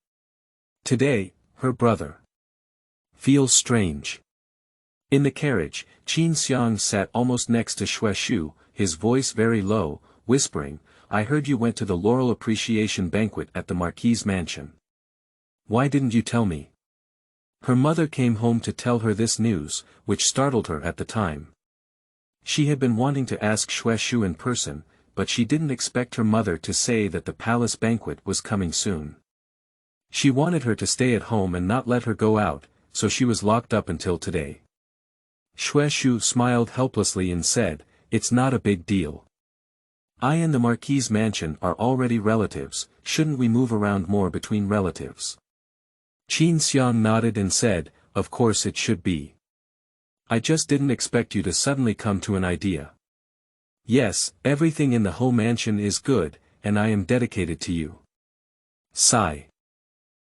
Today, her brother feels strange. In the carriage, Qin Xiang sat almost next to Xue Shu, his voice very low, whispering, "I heard you went to the Laurel Appreciation Banquet at the Marquis' mansion. Why didn't you tell me?" Her mother came home to tell her this news, which startled her at the time. She had been wanting to ask Xue Shu in person, but she didn't expect her mother to say that the palace banquet was coming soon. She wanted her to stay at home and not let her go out, so she was locked up until today. Xue Shu smiled helplessly and said, "It's not a big deal. I and the Marquis' mansion are already relatives, shouldn't we move around more between relatives?" Qin Xiang nodded and said, "Of course it should be. I just didn't expect you to suddenly come to an idea. Yes, everything in the whole mansion is good, and I am dedicated to you." Sigh.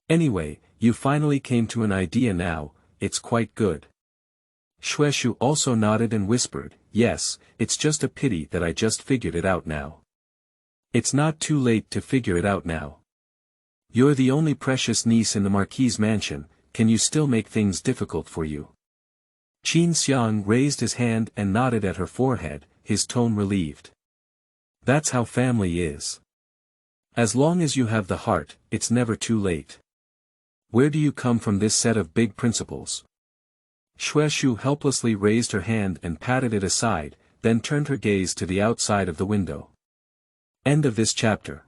Anyway, you finally came to an idea now, it's quite good. Xue Shu also nodded and whispered, "Yes, it's just a pity that I just figured it out now." It's not too late to figure it out now. You're the only precious niece in the Marquis' mansion, can you still make things difficult for you? Qin Xiang raised his hand and nodded at her forehead, his tone relieved. That's how family is. As long as you have the heart, it's never too late. Where do you come from this set of big principles? Xue Shu helplessly raised her hand and patted it aside, then turned her gaze to the outside of the window. End of this chapter.